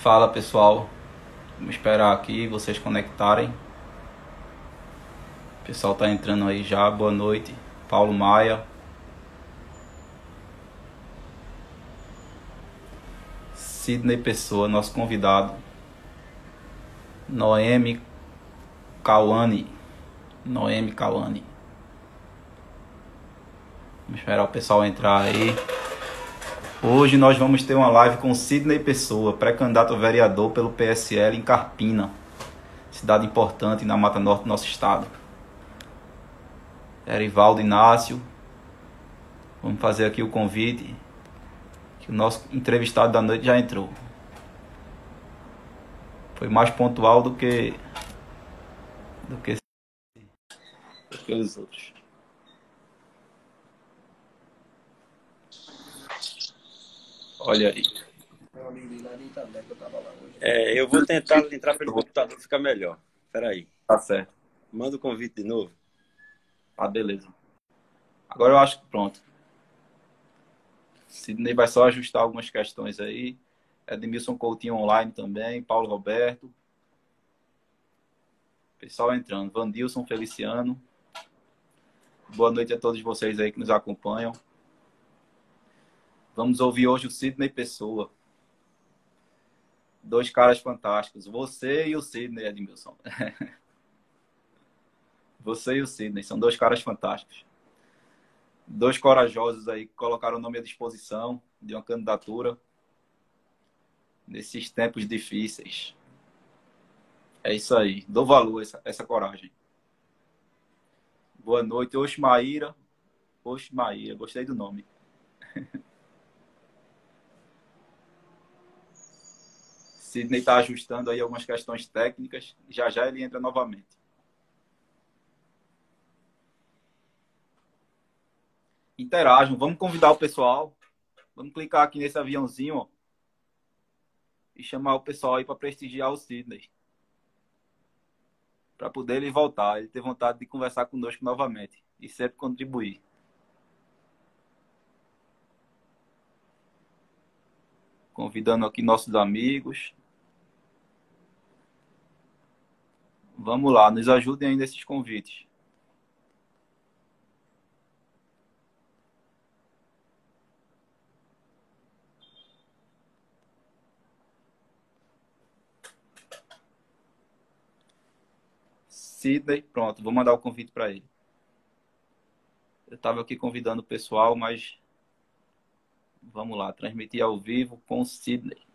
Fala pessoal, vamos esperar aqui vocês conectarem. O pessoal tá entrando aí já, boa noite. Paulo Maia, Sidney Pessoa, nosso convidado. Noemi Cauane. Vamos esperar o pessoal entrar aí. Hoje nós vamos ter uma live com Sidney Pessoa, pré-candidato a vereador pelo PSL em Carpina, cidade importante na Mata Norte do nosso estado. Erivaldo Inácio, vamos fazer aqui o convite, que o nosso entrevistado da noite já entrou. Foi mais pontual do que os outros. Olha aí. Eu vou tentar entrar pelo computador, fica melhor. Espera aí. Tá certo. Manda o convite de novo. Tá, beleza. Agora eu acho que pronto. Sidney vai só ajustar algumas questões aí. Edmilson Coutinho online também. Paulo Roberto. Pessoal entrando. Vandilson Feliciano. Boa noite a todos vocês aí que nos acompanham. Vamos ouvir hoje o Sidney Pessoa. Dois caras fantásticos. Você e o Sidney, Edmilson. Você e o Sidney. São dois caras fantásticos. Dois corajosos aí que colocaram o nome à disposição de uma candidatura nesses tempos difíceis. É isso aí. Dou valor a essa coragem. Boa noite. Oxmaíra. Gostei do nome. Sidney está ajustando aí algumas questões técnicas. Já já ele entra novamente. Interajam. Vamos convidar o pessoal. Vamos clicar aqui nesse aviãozinho, ó, e chamar o pessoal aí para prestigiar o Sidney. Para poder ele voltar. Ele ter vontade de conversar conosco novamente. E sempre contribuir. Convidando aqui nossos amigos. Vamos lá, nos ajudem aí nesses convites. Sidney, pronto, vou mandar o convite para ele. Eu estava aqui convidando o pessoal, mas vamos lá, transmitir ao vivo com o Sidney.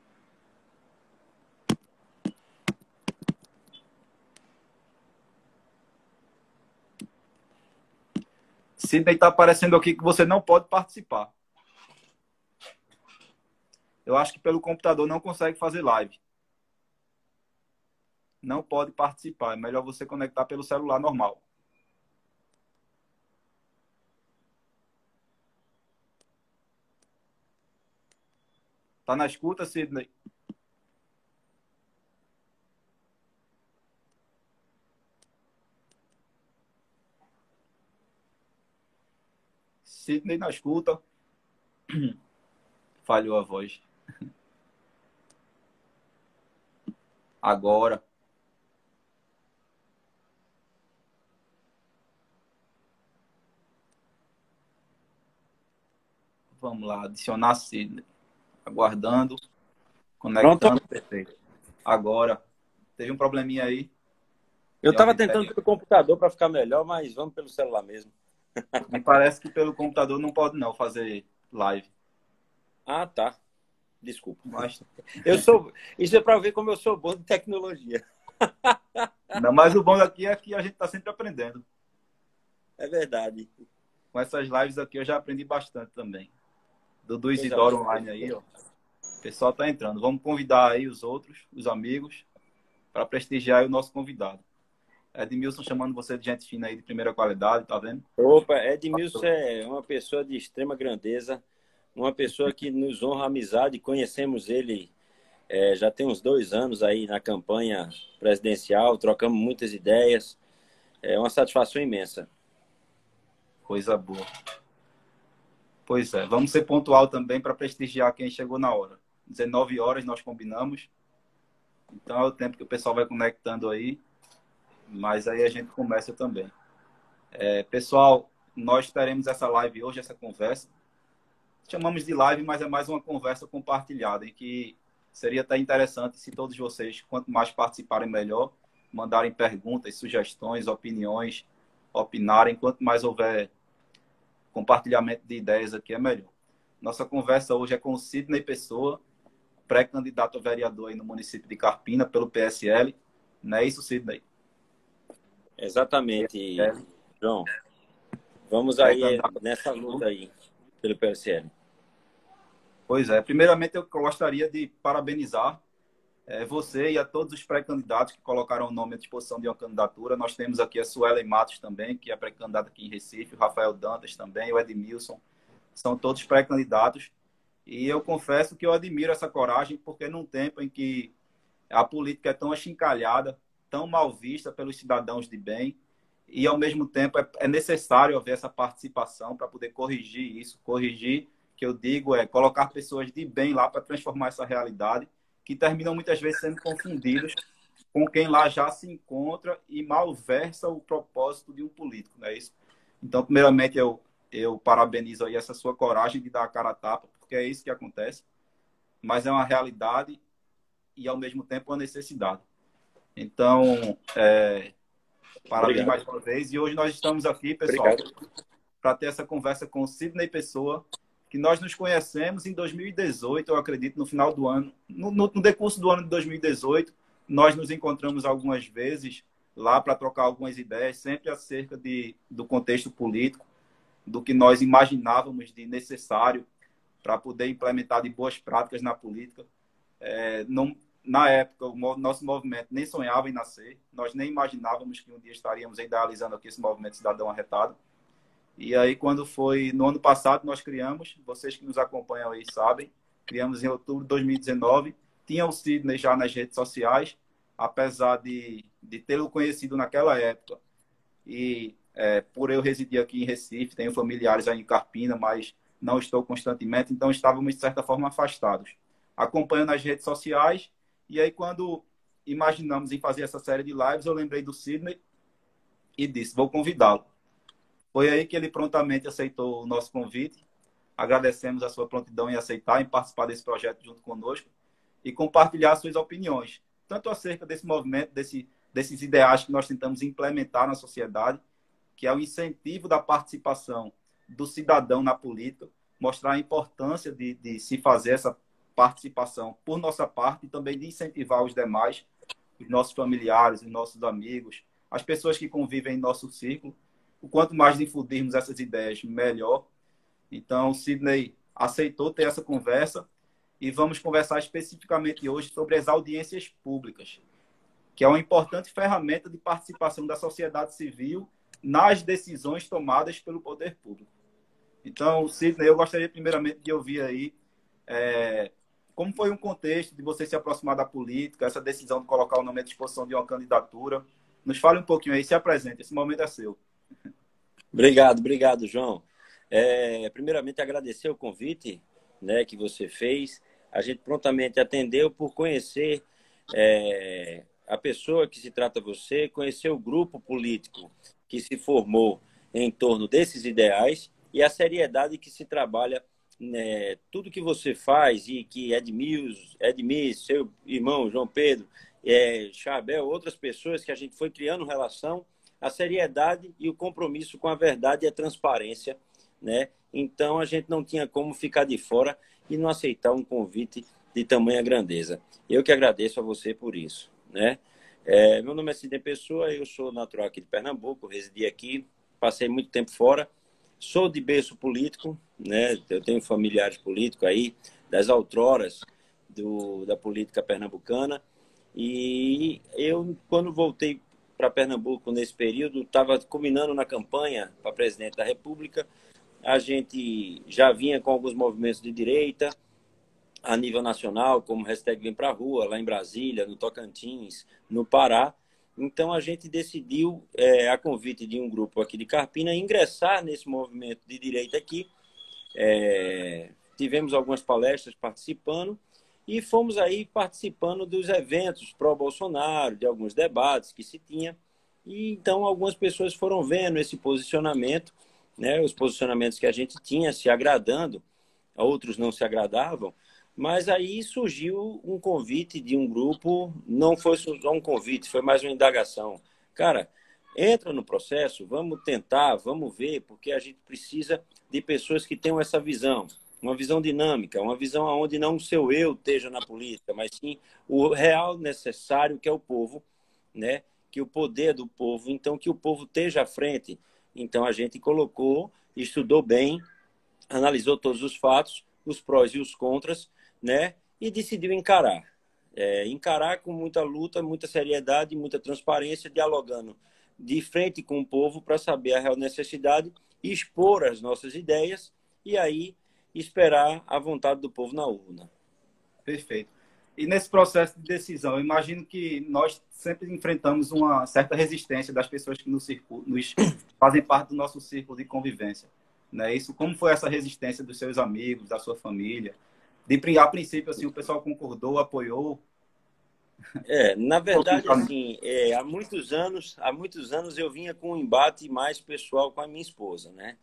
Sidney, está aparecendo aqui que você não pode participar. Eu acho que pelo computador não consegue fazer live. Não pode participar. É melhor você conectar pelo celular normal. Tá na escuta, Sidney? Sidney na escuta. Falhou a voz. Agora. Vamos lá, adicionar Sidney. Aguardando. Conectando. Pronto? Perfeito. Agora. Teve um probleminha aí. Eu De estava ordem tentando técnica. pelo computador para ficar melhor, mas vamos pelo celular mesmo. Me parece que pelo computador não pode não fazer live. Ah, tá. Desculpa. Mas, Isso é para ver como eu sou bom de tecnologia. não, mas o bom daqui é que a gente está sempre aprendendo. É verdade. Com essas lives aqui eu já aprendi bastante também. Dudu Coisa Isidoro boa. online aí, ó. O pessoal tá entrando. Vamos convidar aí os outros, os amigos, para prestigiar aí o nosso convidado. Edmilson chamando você de gente fina aí de primeira qualidade, tá vendo? Opa, Edmilson é uma pessoa de extrema grandeza, uma pessoa que nos honra a amizade. Conhecemos ele já tem uns 2 anos aí na campanha presidencial, trocamos muitas ideias. É uma satisfação imensa. Coisa boa. Pois é, vamos ser pontual também para prestigiar quem chegou na hora. 19 horas nós combinamos. Então é o tempo que o pessoal vai conectando aí, mas aí a gente começa também. Pessoal, nós teremos essa live hoje, essa conversa. Chamamos de live, mas é mais uma conversa compartilhada, em que seria até interessante se todos vocês, quanto mais participarem, melhor, mandarem perguntas, sugestões, opiniões, opinarem. Quanto mais houver compartilhamento de ideias aqui, é melhor. Nossa conversa hoje é com o Sidney Pessoa, pré-candidato a vereador aí no município de Carpina, pelo PSL. Não é isso, Sidney? Exatamente, João. Vamos aí Pré-candidato. nessa luta aí pelo PSL. Pois é. Primeiramente, eu gostaria de parabenizar você e a todos os pré-candidatos que colocaram o nome à disposição de uma candidatura. Nós temos aqui a Suelen Matos também, que é pré-candidata aqui em Recife, o Rafael Dantas também, o Edmilson. São todos pré-candidatos. E eu confesso que eu admiro essa coragem, porque num tempo em que a política é tão achincalhada, tão mal vista pelos cidadãos de bem, e ao mesmo tempo é necessário haver essa participação para poder corrigir isso. Corrigir, que eu digo, é colocar pessoas de bem lá para transformar essa realidade, que terminam muitas vezes sendo confundidos com quem lá já se encontra e malversa o propósito de um político, não é isso? Então, primeiramente, eu parabenizo aí essa sua coragem de dar a cara a tapa, porque é isso que acontece, mas é uma realidade e, ao mesmo tempo, uma necessidade. Então, parabéns Obrigado. mais uma vez. E hoje nós estamos aqui, pessoal, Obrigado. para ter essa conversa com o Sidney Pessoa, que nós nos conhecemos em 2018, eu acredito, no final do ano, no decurso do ano de 2018, nós nos encontramos algumas vezes lá para trocar algumas ideias, sempre acerca do contexto político, do que nós imaginávamos de necessário para poder implementar de boas práticas na política. Não, na época, o nosso movimento nem sonhava em nascer, nós nem imaginávamos que um dia estaríamos idealizando aqui esse movimento Cidadão Arretado. E aí, quando foi no ano passado, nós criamos, vocês que nos acompanham aí sabem, criamos em outubro de 2019, tinha o Sidney já nas redes sociais, apesar de tê-lo conhecido naquela época, e por eu residir aqui em Recife, tenho familiares aí em Carpina, mas não estou constantemente, então estávamos, de certa forma, afastados. Acompanho nas redes sociais, e aí, quando imaginamos em fazer essa série de lives, eu lembrei do Sidney e disse, vou convidá-lo. Foi aí que ele prontamente aceitou o nosso convite. Agradecemos a sua prontidão em aceitar, em participar desse projeto junto conosco e compartilhar suas opiniões, tanto acerca desse movimento, desses ideais que nós tentamos implementar na sociedade, que é o incentivo da participação do cidadão na política, mostrar a importância de se fazer essa participação por nossa parte e também de incentivar os demais, os nossos familiares, os nossos amigos, as pessoas que convivem em nosso círculo. O quanto mais difundirmos essas ideias, melhor. Então, o Sidney aceitou ter essa conversa e vamos conversar especificamente hoje sobre as audiências públicas, que é uma importante ferramenta de participação da sociedade civil nas decisões tomadas pelo poder público. Então, Sidney, eu gostaria primeiramente de ouvir aí como foi um contexto de você se aproximar da política, essa decisão de colocar o nome à disposição de uma candidatura. Nos fale um pouquinho aí, se apresente, esse momento é seu. Obrigado, João. Primeiramente, agradecer o convite, né, que você fez. A gente prontamente atendeu por conhecer a pessoa que se trata você, conhecer o grupo político que se formou em torno desses ideais e a seriedade que se trabalha, né, tudo que você faz e que Edmir, seu irmão João Pedro, Chabel, outras pessoas que a gente foi criando relação, a seriedade e o compromisso com a verdade e a transparência, né? Então, a gente não tinha como ficar de fora e não aceitar um convite de tamanha grandeza. Eu que agradeço a você por isso, né? Meu nome é Sidney Pessoa, eu sou natural aqui de Pernambuco, residi aqui, passei muito tempo fora, sou de berço político, né? Eu tenho familiares políticos aí, das outroras da política pernambucana, e eu, quando voltei para Pernambuco nesse período, estava culminando na campanha para presidente da República. A gente já vinha com alguns movimentos de direita a nível nacional, como hashtag Vem Pra Rua, lá em Brasília, no Tocantins, no Pará. Então, a gente decidiu, a convite de um grupo aqui de Carpina, ingressar nesse movimento de direita aqui. Tivemos algumas palestras participando e fomos aí participando dos eventos pró-Bolsonaro, de alguns debates que se tinha, e então algumas pessoas foram vendo esse posicionamento, né, os posicionamentos que a gente tinha, se agradando, outros não se agradavam, mas aí surgiu um convite de um grupo, não foi só um convite, foi mais uma indagação. Cara, entra no processo, vamos tentar, vamos ver, porque a gente precisa de pessoas que tenham essa visão, uma visão dinâmica, uma visão onde não o seu eu esteja na política, mas sim o real necessário, que é o povo, né? Que o poder do povo, então que o povo esteja à frente. Então a gente colocou, estudou bem, analisou todos os fatos, os prós e os contras, né? E decidiu encarar. Encarar com muita luta, muita seriedade, muita transparência, dialogando de frente com o povo para saber a real necessidade, expor as nossas ideias e aí esperar a vontade do povo na urna. Perfeito. E nesse processo de decisão, eu imagino que nós sempre enfrentamos uma certa resistência das pessoas que nos fazem parte do nosso círculo de convivência. Né? Isso, como foi essa resistência dos seus amigos, da sua família? A princípio, assim, o pessoal concordou, apoiou? Na verdade, assim, há muitos anos eu vinha com um embate mais pessoal com a minha esposa, né?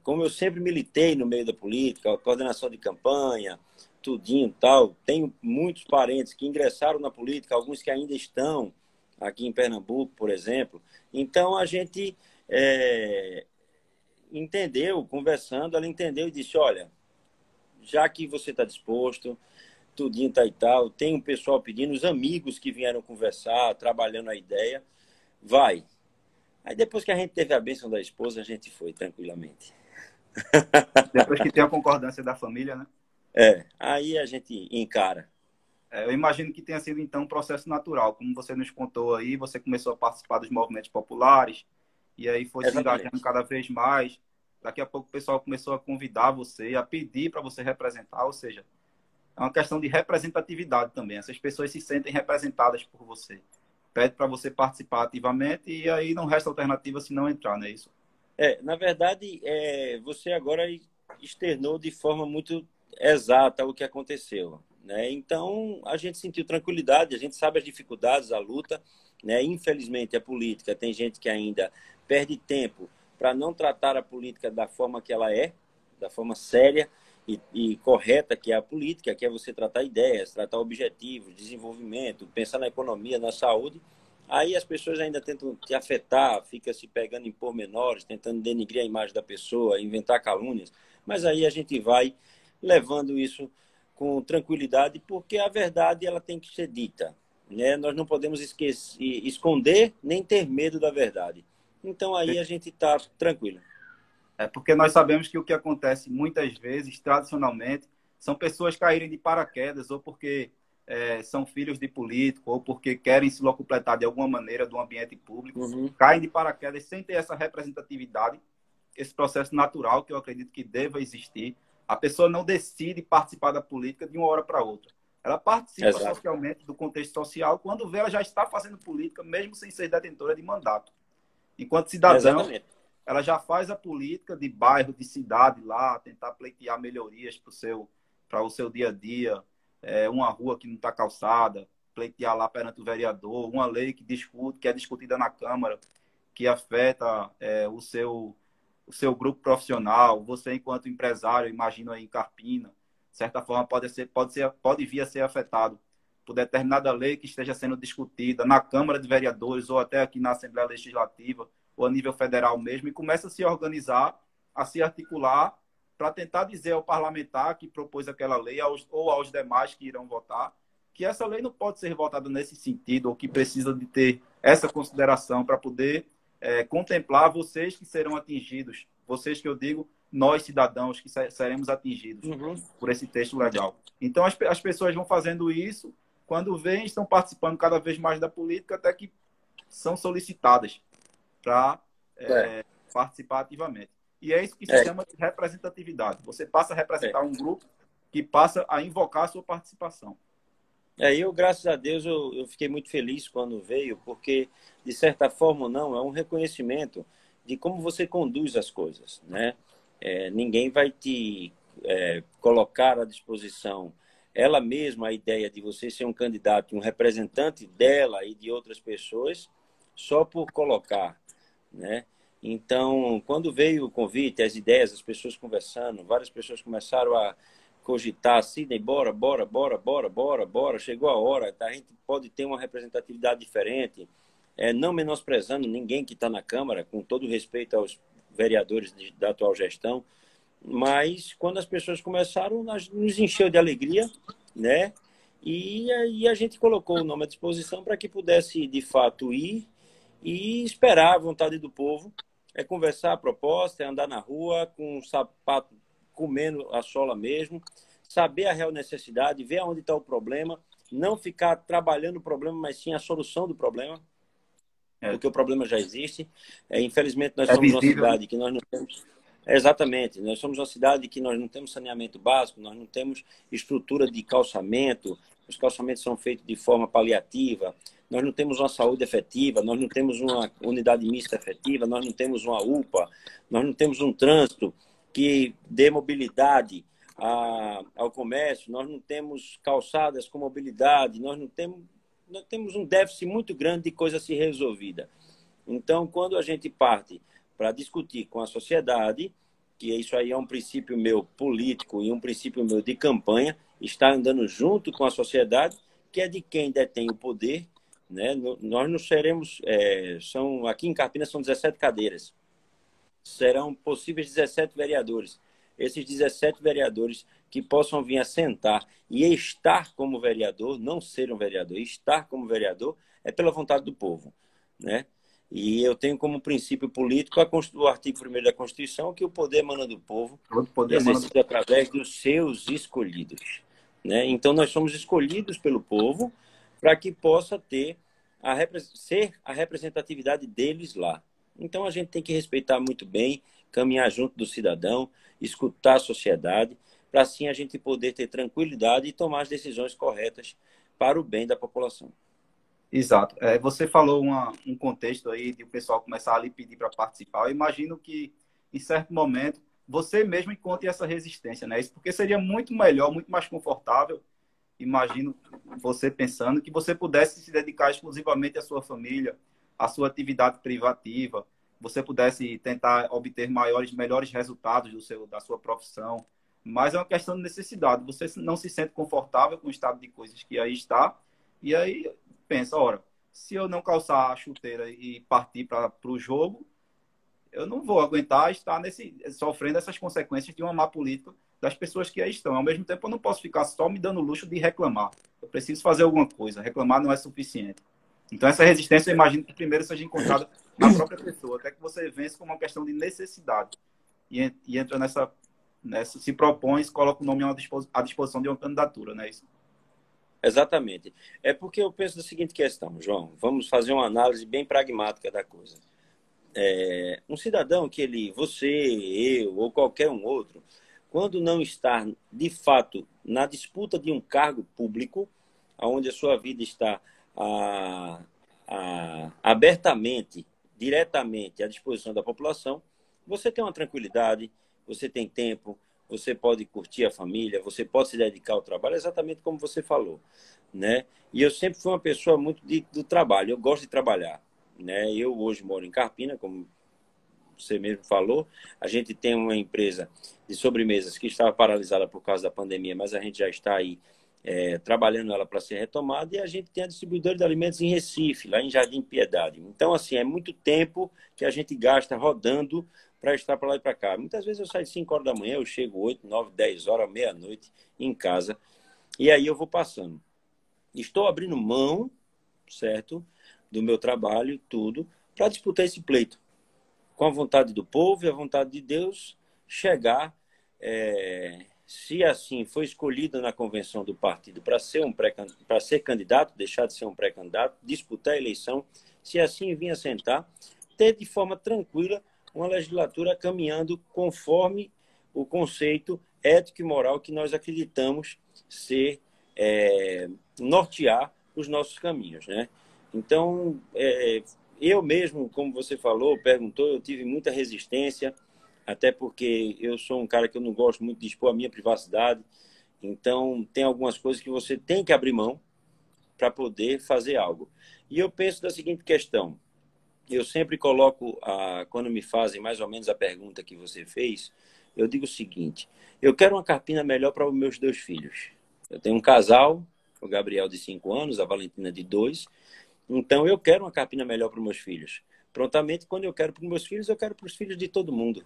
Como eu sempre militei no meio da política, coordenação de campanha, tudinho tal, tenho muitos parentes que ingressaram na política, alguns que ainda estão aqui em Pernambuco, por exemplo. Então, a gente entendeu, conversando, ela entendeu e disse, olha, já que você está disposto, tudinho tá e tal, tem um pessoal pedindo, os amigos que vieram conversar, trabalhando a ideia, vai. Aí depois que a gente teve a bênção da esposa, a gente foi tranquilamente. Depois que tem a concordância da família, né? Aí a gente encara. Eu imagino que tenha sido, então, um processo natural. Como você nos contou aí, você começou a participar dos movimentos populares, e aí foi se engajando Exatamente. cada vez mais. Daqui a pouco o pessoal começou a convidar você, a pedir para você representar, ou seja, é uma questão de representatividade também. Essas pessoas se sentem representadas por você. Pede para você participar ativamente e aí não resta alternativa se não entrar, não é isso? Na verdade, você agora externou de forma muito exata o que aconteceu, né? Então, a gente sentiu tranquilidade, a gente sabe as dificuldades, a luta, né? Infelizmente, a política, tem gente que ainda perde tempo para não tratar a política da forma que ela é, da forma séria e correta que é a política, que é você tratar ideias, tratar objetivos, desenvolvimento, pensar na economia, na saúde. Aí as pessoas ainda tentam te afetar, fica se pegando em pormenores, tentando denigrir a imagem da pessoa, inventar calúnias. Mas aí a gente vai levando isso com tranquilidade, porque a verdade ela tem que ser dita, né? Nós não podemos esconder nem ter medo da verdade. Então aí a gente está tranquilo. Porque nós sabemos que o que acontece muitas vezes, tradicionalmente, são pessoas caírem de paraquedas ou porque são filhos de político ou porque querem se locupletar de alguma maneira do ambiente público, Uhum. caem de paraquedas sem ter essa representatividade, esse processo natural que eu acredito que deva existir. A pessoa não decide participar da política de uma hora para outra. Ela participa Exato. socialmente do contexto social, quando vê, ela já está fazendo política, mesmo sem ser detentora de mandato. Enquanto cidadão, Exatamente. ela já faz a política de bairro, de cidade lá, tentar pleitear melhorias para o seu dia a dia, uma rua que não está calçada, pleitear lá perante o vereador, uma lei que discute, que é discutida na Câmara, que afeta o seu grupo profissional, você enquanto empresário, imagino aí em Carpina, de certa forma pode vir a ser afetado por determinada lei que esteja sendo discutida na Câmara de Vereadores ou até aqui na Assembleia Legislativa, ou a nível federal mesmo, e começa a se organizar, a se articular para tentar dizer ao parlamentar que propôs aquela lei ou aos demais que irão votar que essa lei não pode ser votada nesse sentido ou que precisa de ter essa consideração para poder contemplar vocês que serão atingidos, vocês que eu digo, nós cidadãos que seremos atingidos Uhum. por esse texto legal. Então as pessoas vão fazendo isso, quando vêm, estão participando cada vez mais da política, até que são solicitadas para participar ativamente. E é isso que se chama de representatividade. Você passa a representar um grupo que passa a invocar a sua participação. Eu, graças a Deus, eu fiquei muito feliz quando veio, porque, de certa forma ou não, é um reconhecimento de como você conduz as coisas, né? Ninguém vai te colocar à disposição ela mesma, a ideia de você ser um candidato, um representante dela e de outras pessoas, só por colocar, né? Então, quando veio o convite, as ideias, as pessoas conversando, várias pessoas começaram a cogitar, Sidney, bora, bora, bora, bora, bora, bora, chegou a hora, tá? A gente pode ter uma representatividade diferente, não menosprezando ninguém que está na Câmara, com todo respeito aos vereadores da atual gestão, mas quando as pessoas começaram, nos encheu de alegria, né? E aí a gente colocou o nome à disposição para que pudesse, de fato, ir e esperar a vontade do povo, conversar a proposta, andar na rua com um sapato comendo a sola mesmo, saber a real necessidade, ver onde está o problema, não ficar trabalhando o problema, mas sim a solução do problema, porque o problema já existe. Infelizmente, nós somos uma visível, né? cidade que nós não temos... Exatamente, nós somos uma cidade que nós não temos saneamento básico, nós não temos estrutura de calçamento, os calçamentos são feitos de forma paliativa, nós não temos uma saúde efetiva, nós não temos uma unidade mista efetiva, nós não temos uma UPA, nós não temos um trânsito que dê mobilidade ao comércio, nós não temos calçadas com mobilidade, nós temos um déficit muito grande de coisa a ser resolvida. Então, quando a gente parte para discutir com a sociedade, que isso aí é um princípio meu político e um princípio meu de campanha, está andando junto com a sociedade, que é de quem detém o poder, né? Nós não seremos... aqui em Campinas são 17 cadeiras. Serão possíveis 17 vereadores. Esses 17 vereadores que possam vir a sentar e estar como vereador, não ser um vereador, estar como vereador, é pela vontade do povo, né? E eu tenho como princípio político o artigo 1º da Constituição, que o poder emana do povo, exercido através dos seus escolhidos, né? Então, nós somos escolhidos pelo povo para que possa ser a representatividade deles lá. Então, a gente tem que respeitar muito bem, caminhar junto do cidadão, escutar a sociedade, para assim a gente poder ter tranquilidade e tomar as decisões corretas para o bem da população. Exato. Você falou um contexto aí de o pessoal começar a lhe pedir para participar. Eu imagino que, em certo momento, você mesmo encontre essa resistência, né? Isso porque seria muito melhor, muito mais confortável. Imagino você pensando que você pudesse se dedicar exclusivamente à sua família, à sua atividade privativa, você pudesse tentar obter melhores resultados da sua profissão. Mas é uma questão de necessidade. Você não se sente confortável com o estado de coisas que aí está, e aí pensa, ora, se eu não calçar a chuteira e partir para o jogo, eu não vou aguentar estar sofrendo essas consequências de uma má política das pessoas que aí estão. Ao mesmo tempo, eu não posso ficar só me dando o luxo de reclamar. Eu preciso fazer alguma coisa. Reclamar não é suficiente. Então, essa resistência, eu imagino que primeiro seja encontrada na própria pessoa, até que você vence como uma questão de necessidade. E entra se propõe, se coloca o nome à disposição de uma candidatura, não é isso? Exatamente. É porque eu penso da seguinte questão, João. Vamos fazer uma análise bem pragmática da coisa. Um cidadão que você, eu ou qualquer um outro, quando não está, de fato, na disputa de um cargo público, onde a sua vida está abertamente, diretamente à disposição da população, você tem uma tranquilidade, você tem tempo, você pode curtir a família, você pode se dedicar ao trabalho, exatamente como você falou, né? E eu sempre fui uma pessoa muito do trabalho, eu gosto de trabalhar, né? Eu hoje moro em Carpina, como você mesmo falou, a gente tem uma empresa de sobremesas que estava paralisada por causa da pandemia, mas a gente já está aí trabalhando ela para ser retomada, e a gente tem a distribuidora de alimentos em Recife, lá em Jardim Piedade. Então, assim, é muito tempo que a gente gasta rodando para estar para lá e para cá. Muitas vezes eu saio 5 horas da manhã, eu chego 8, 9, 10 horas, meia-noite em casa, e aí eu vou passando. Estou abrindo mão, certo, do meu trabalho, tudo, para disputar esse pleito. Com a vontade do povo e a vontade de Deus, chegar, se assim for escolhido na convenção do partido para ser candidato, deixar de ser um pré-candidato, disputar a eleição, se assim vir a sentar, ter de forma tranquila uma legislatura caminhando conforme o conceito ético e moral que nós acreditamos ser nortear os nossos caminhos, né? Então, eu mesmo, como você falou, perguntou, eu tive muita resistência, até porque eu sou um cara que eu não gosto muito de expor a minha privacidade. Então, tem algumas coisas que você tem que abrir mão para poder fazer algo. E eu penso da seguinte questão. Eu sempre coloco, quando me fazem mais ou menos a pergunta que você fez, eu digo o seguinte: eu quero uma carpina melhor para os meus 2 filhos. Eu tenho um casal, o Gabriel de 5 anos, a Valentina de 2. Então, eu quero uma carpina melhor para os meus filhos. Prontamente, quando eu quero para os meus filhos, eu quero para os filhos de todo mundo.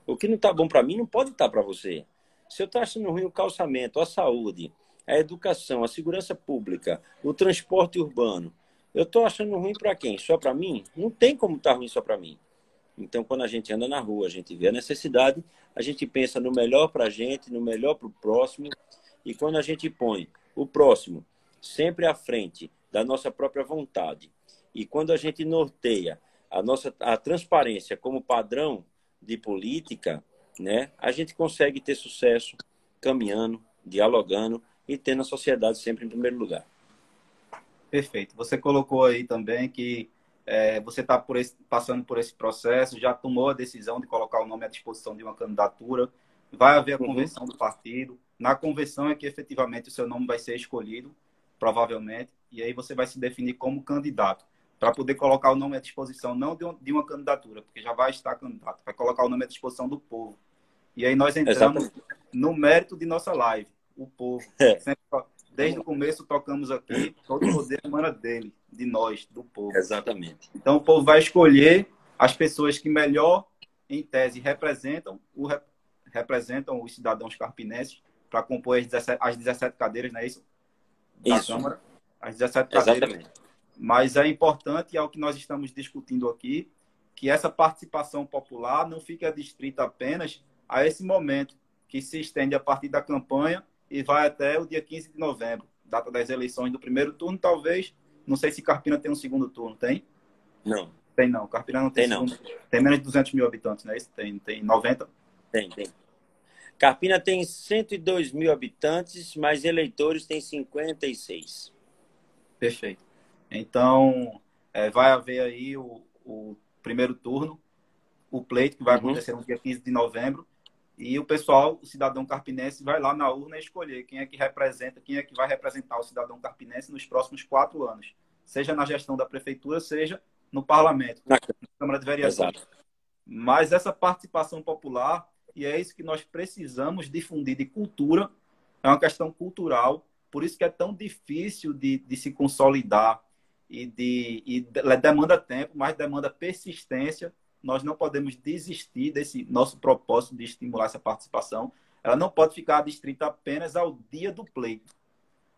O que não está bom para mim não pode estar para você. Se eu estou achando ruim o calçamento, a saúde, a educação, a segurança pública, o transporte urbano, eu estou achando ruim para quem? Só para mim? Não tem como estar ruim só para mim. Então, quando a gente anda na rua, a gente vê a necessidade, a gente pensa no melhor para a gente, no melhor para o próximo. E quando a gente põe o próximo sempre à frente da nossa própria vontade, e quando a gente norteia a transparência como padrão de política, né, a gente consegue ter sucesso caminhando, dialogando e tendo a sociedade sempre em primeiro lugar. Perfeito. Você colocou aí também que você está passando por esse processo, já tomou a decisão de colocar o nome à disposição de uma candidatura, vai haver a convenção do partido. Na convenção é que efetivamente o seu nome vai ser escolhido, provavelmente, e aí você vai se definir como candidato, para poder colocar o nome à disposição, não de uma candidatura, porque já vai estar candidato, vai colocar o nome à disposição do povo. E aí nós entramos Exatamente. no mérito de nossa live, o povo. É. Sempre, desde o começo tocamos aqui, todo o poder emana dele, de nós, do povo. Exatamente. Então o povo vai escolher as pessoas que melhor, em tese, representam os cidadãos carpinenses para compor as 17 cadeiras, não é isso? Da Isso. Câmara. As 17 cadeiras. Exatamente. Mas é importante, e é o que nós estamos discutindo aqui, que essa participação popular não fique adstrita apenas a esse momento, que se estende a partir da campanha e vai até o dia 15 de novembro, data das eleições do primeiro turno, talvez. Não sei se Carpina tem um segundo turno, tem? Não. Tem não, Carpina não tem segundo. Não. Tem menos de 200 mil habitantes, não é isso? Tem 90? Tem. Carpina tem 102 mil habitantes, mas eleitores tem 56. Perfeito. Então, vai haver aí o primeiro turno, o pleito que vai acontecer no dia 15 de novembro, e o pessoal, o cidadão carpinense, vai lá na urna escolher quem é que vai representar o cidadão carpinense nos próximos 4 anos, seja na gestão da prefeitura, seja no parlamento, na Câmara de Vereadores. Exato. Mas essa participação popular, e é isso que nós precisamos difundir de cultura, é uma questão cultural, por isso que é tão difícil de se consolidar e demanda tempo, mas demanda persistência. Nós não podemos desistir desse nosso propósito de estimular essa participação. Ela não pode ficar adstrita apenas ao dia do pleito.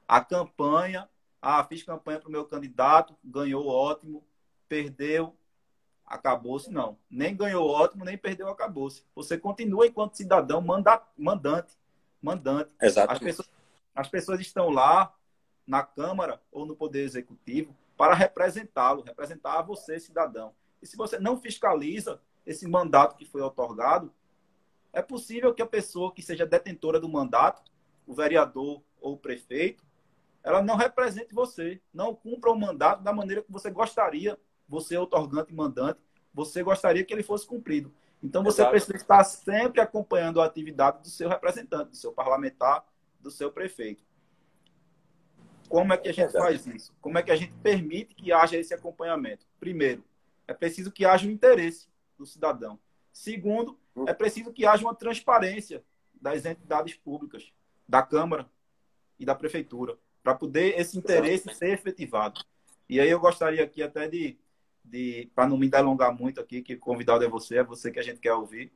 A campanha, fiz campanha para o meu candidato, ganhou, ótimo, perdeu, acabou-se, não. Nem ganhou, ótimo, nem perdeu, acabou-se. Você continua enquanto cidadão mandante. Exatamente. As pessoas estão lá na Câmara ou no Poder Executivo para representá-lo, representar a você, cidadão. E se você não fiscaliza esse mandato que foi otorgado, é possível que a pessoa que seja detentora do mandato, o vereador ou o prefeito, ela não represente você, não cumpra o mandato da maneira que você gostaria, você otorgante e mandante, você gostaria que ele fosse cumprido. Então você precisa estar sempre acompanhando a atividade do seu representante, do seu parlamentar, do seu prefeito. Como é que a gente faz isso? Como é que a gente permite que haja esse acompanhamento? Primeiro, é preciso que haja um interesse do cidadão. Segundo, é preciso que haja uma transparência das entidades públicas, da Câmara e da Prefeitura, para poder esse interesse ser efetivado. E aí eu gostaria aqui até para não me delongar muito aqui, que o convidado é você que a gente quer ouvir,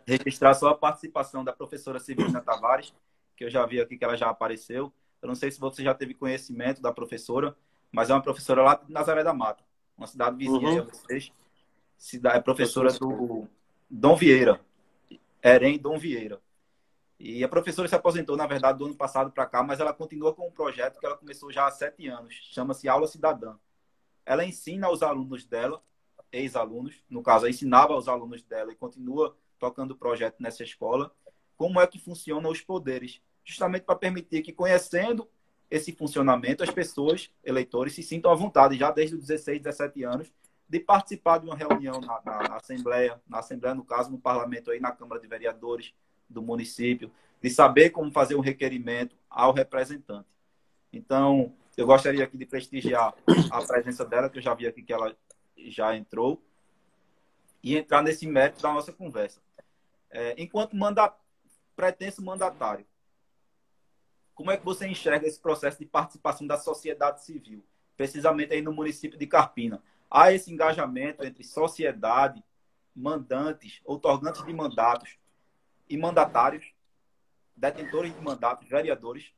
registrar só a participação da professora Severina Tavares, que eu já vi aqui que ela já apareceu. Eu não sei se você já teve conhecimento da professora, mas é uma professora lá de Nazaré da Mata, uma cidade vizinha a vocês. É professora do Dom Vieira, Erém Dom Vieira. E a professora se aposentou, na verdade, do ano passado para cá, mas ela continua com um projeto que ela começou já há 7 anos, chama-se Aula Cidadã. Ela ensina aos alunos dela, ex-alunos, no caso, ensinava aos alunos dela e continua tocando o projeto nessa escola, como é que funcionam os poderes, justamente para permitir que, conhecendo esse funcionamento, as pessoas, eleitores, se sintam à vontade, já desde os 16, 17 anos, de participar de uma reunião na Assembleia, no caso, no Parlamento, aí, na Câmara de Vereadores, do município, de saber como fazer um requerimento ao representante. Então, eu gostaria aqui de prestigiar a presença dela, que eu já vi aqui que ela já entrou, e entrar nesse mérito da nossa conversa. Enquanto pretenso mandatário, como é que você enxerga esse processo de participação da sociedade civil, precisamente aí no município de Carpina? Há esse engajamento entre sociedade, mandantes, outorgantes de mandatos e mandatários, detentores de mandatos, vereadores?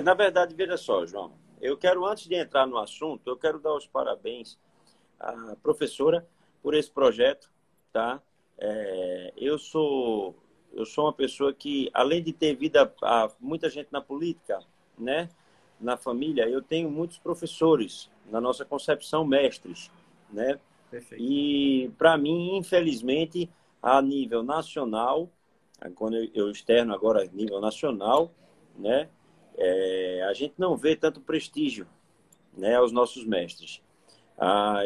Na verdade, veja só, João, eu quero, antes de entrar no assunto, eu quero dar os parabéns à professora por esse projeto, tá? Eu sou uma pessoa que, além de ter vida a muita gente na política, né, na família, eu tenho muitos professores, na nossa concepção, mestres, né? Perfeito. E, para mim, infelizmente, a nível nacional, quando eu externo agora a nível nacional, né, a gente não vê tanto prestígio, né, aos nossos mestres.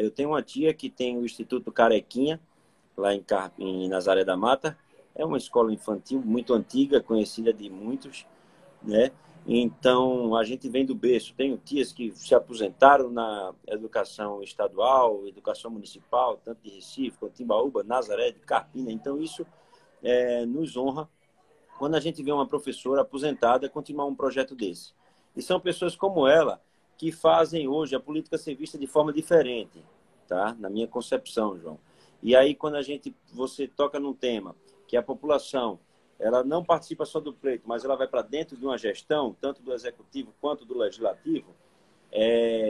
Eu tenho uma tia que tem o Instituto Carequinha, lá em Nazaré da Mata. É uma escola infantil muito antiga, conhecida de muitos, né? Então, a gente vem do berço. Tenho tias que se aposentaram na educação estadual, educação municipal, tanto de Recife, quanto de Timbaúba, Nazaré, de Carpina. Então, isso nos honra quando a gente vê uma professora aposentada continuar um projeto desse. E são pessoas como ela que fazem hoje a política ser vista de forma diferente, tá? Na minha concepção, João. E aí, quando você toca num tema que a população ela não participa só do pleito, mas ela vai para dentro de uma gestão, tanto do executivo quanto do legislativo,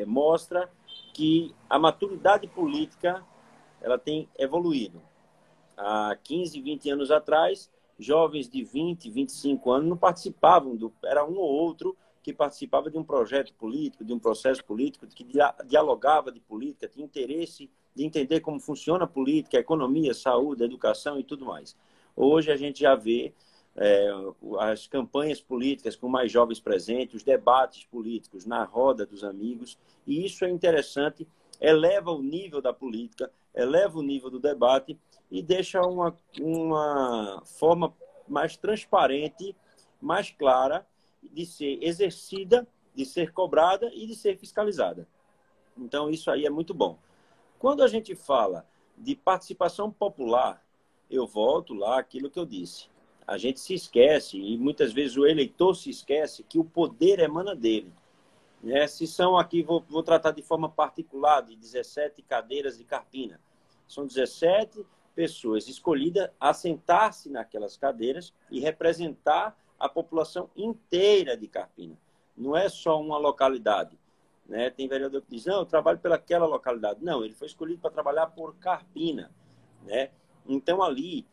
mostra que a maturidade política ela tem evoluído. Há 15, 20 anos atrás, jovens de 20, 25 anos não participavam, era um ou outro que participava de um projeto político, de um processo político, que dialogava de política, tinha interesse de entender como funciona a política, a economia, a saúde, a educação e tudo mais. Hoje a gente já vê as campanhas políticas com mais jovens presentes, os debates políticos na roda dos amigos, e isso é interessante, eleva o nível da política, eleva o nível do debate e deixa uma forma mais transparente, mais clara de ser exercida, de ser cobrada e de ser fiscalizada. Então, isso aí é muito bom. Quando a gente fala de participação popular, eu volto lá àquilo que eu disse. A gente se esquece, e muitas vezes o eleitor se esquece, que o poder emana dele. Se são aqui, vou tratar de forma particular, de 17 cadeiras de Carpina. São 17 pessoas escolhidas a sentar-se naquelas cadeiras e representar a população inteira de Carpina. Não é só uma localidade. Né? Tem vereador que diz, não, eu trabalho pelaquela localidade. Não, ele foi escolhido para trabalhar por Carpina. Né? Então, ali,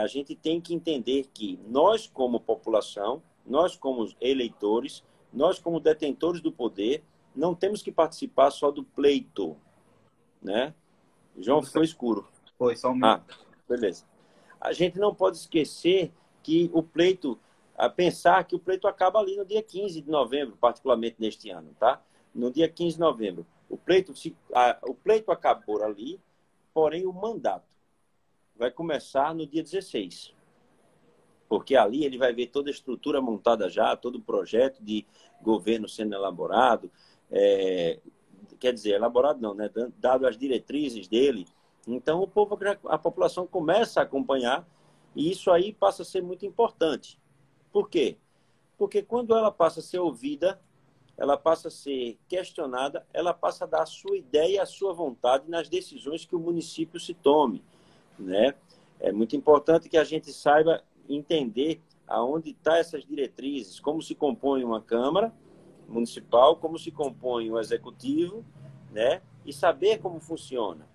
a gente tem que entender que nós, como população, nós, como eleitores, nós, como detentores do poder, não temos que participar só do pleito. Né? João, ficou escuro. Foi, só um minuto. Beleza. A gente não pode esquecer que o pleito, pensar que o pleito acaba ali no dia 15 de novembro, particularmente neste ano, tá? No dia 15 de novembro. O pleito acabou ali, porém o mandato vai começar no dia 16. Porque ali ele vai ver toda a estrutura montada já, todo o projeto de governo sendo elaborado, quer dizer, elaborado não, né? Dado as diretrizes dele. Então, a população começa a acompanhar e isso aí passa a ser muito importante. Por quê? Porque quando ela passa a ser ouvida, ela passa a ser questionada, ela passa a dar a sua ideia, a sua vontade nas decisões que o município se tome. Né? É muito importante que a gente saiba entender aonde estão essas diretrizes, como se compõe uma Câmara Municipal, como se compõe o Executivo, né? E saber como funciona.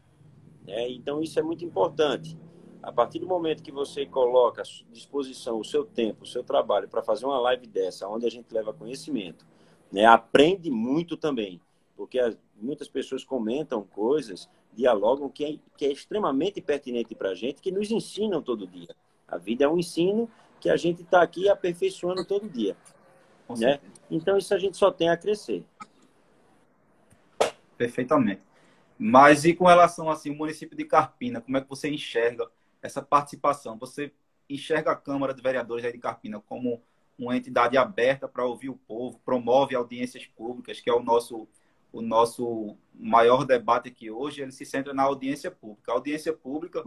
Então, isso é muito importante. A partir do momento que você coloca à disposição o seu tempo, o seu trabalho para fazer uma live dessa, onde a gente leva conhecimento, né? Aprende muito também, porque muitas pessoas comentam coisas, dialogam que é extremamente pertinente para a gente, que nos ensinam todo dia. A vida é um ensino que a gente está aqui aperfeiçoando todo dia. Né? Então, isso a gente só tem a crescer. Perfeitamente. Mas e com relação assim, ao município de Carpina, como é que você enxerga essa participação? Você enxerga a Câmara de Vereadores aí de Carpina como uma entidade aberta para ouvir o povo, promove audiências públicas, que é o nosso maior debate aqui hoje, ele se centra na audiência pública. A audiência pública,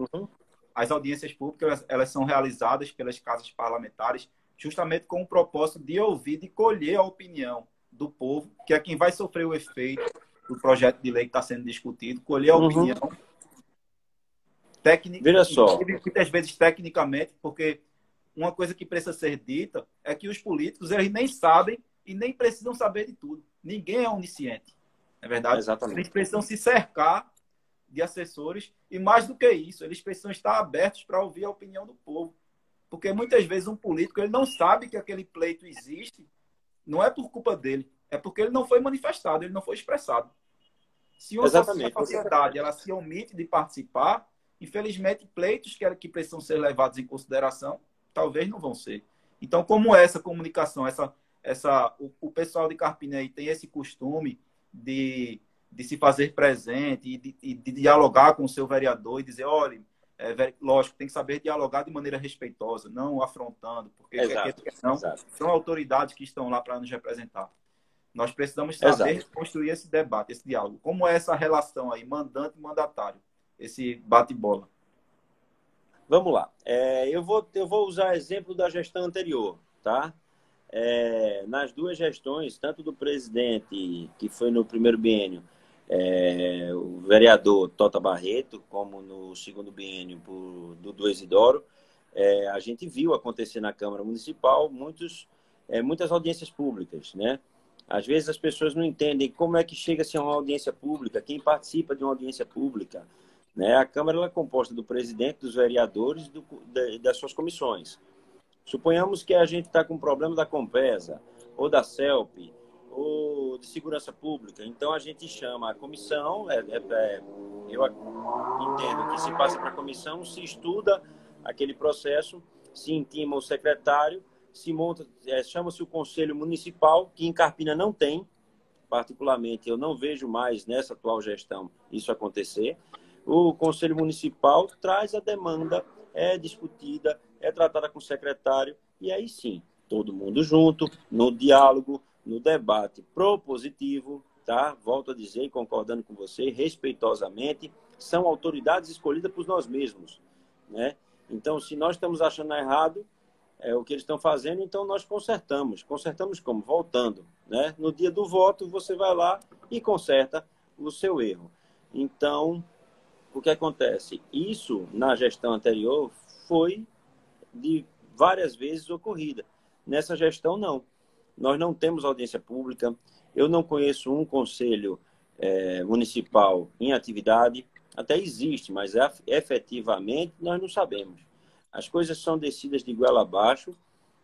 as audiências públicas, elas são realizadas pelas casas parlamentares justamente com o propósito de ouvir, de colher a opinião do povo, que é quem vai sofrer o efeito do projeto de lei que está sendo discutido, colher a opinião técnica, Veja só. muitas vezes tecnicamente, porque uma coisa que precisa ser dita é que os políticos eles nem sabem e nem precisam saber de tudo. Ninguém é onisciente, não é verdade? Exatamente. Eles precisam se cercar de assessores e, mais do que isso, eles precisam estar abertos para ouvir a opinião do povo. Porque muitas vezes um político ele não sabe que aquele pleito existe, não é por culpa dele, é porque ele não foi manifestado, ele não foi expressado. Se uma sociedade ela se omite de participar, infelizmente, pleitos que precisam ser levados em consideração, talvez não vão ser. Então, como essa comunicação, o pessoal de Carpina aí tem esse costume de se fazer presente e de dialogar com o seu vereador e dizer, olha, lógico, tem que saber dialogar de maneira respeitosa, não afrontando, porque são autoridades que estão lá para nos representar. Nós precisamos saber construir esse debate, esse diálogo. Como é essa relação aí, mandante e mandatário? Esse bate-bola. Vamos lá. Eu vou usar exemplo da gestão anterior, tá? Nas duas gestões, tanto do presidente, que foi no primeiro biênio, o vereador Tota Barreto, como no segundo biênio do Isidoro, a gente viu acontecer na Câmara Municipal muitas audiências públicas, né? Às vezes as pessoas não entendem como é que chega-se a uma audiência pública, quem participa de uma audiência pública, né? A Câmara ela é composta do presidente, dos vereadores das suas comissões. Suponhamos que a gente está com um problema da Compesa, ou da CELP, ou de segurança pública. Então, a gente chama a comissão, eu entendo que se passa para a comissão, se estuda aquele processo, se intima o secretário, se monta, chama-se o Conselho Municipal, que em Carpina não tem, particularmente, eu não vejo mais nessa atual gestão isso acontecer. O Conselho Municipal traz a demanda, é discutida, é tratada com o secretário, e aí sim, todo mundo junto, no diálogo, no debate propositivo, tá? Volto a dizer, concordando com você, respeitosamente, são autoridades escolhidas por nós mesmos, né? Então, se nós estamos achando errado, o que eles estão fazendo, então nós consertamos. Consertamos como? Voltando, né? No dia do voto, você vai lá e conserta o seu erro. Então, o que acontece? Isso, na gestão anterior, foi de várias vezes ocorrida. Nessa gestão, não. Nós não temos audiência pública. Eu não conheço um conselho municipal em atividade. Até existe, mas efetivamente nós não sabemos. As coisas são descidas de goela abaixo,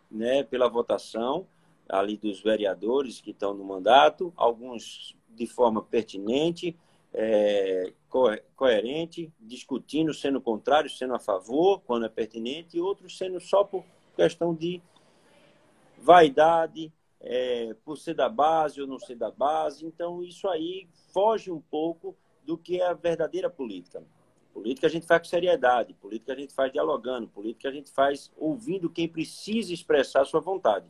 né, pela votação ali dos vereadores que estão no mandato, alguns de forma pertinente, coerente, discutindo, sendo contrário, sendo a favor, quando é pertinente, e outros sendo só por questão de vaidade, por ser da base ou não ser da base. Então, isso aí foge um pouco do que é a verdadeira política. Política a gente faz com seriedade, política a gente faz dialogando, política a gente faz ouvindo quem precisa expressar a sua vontade.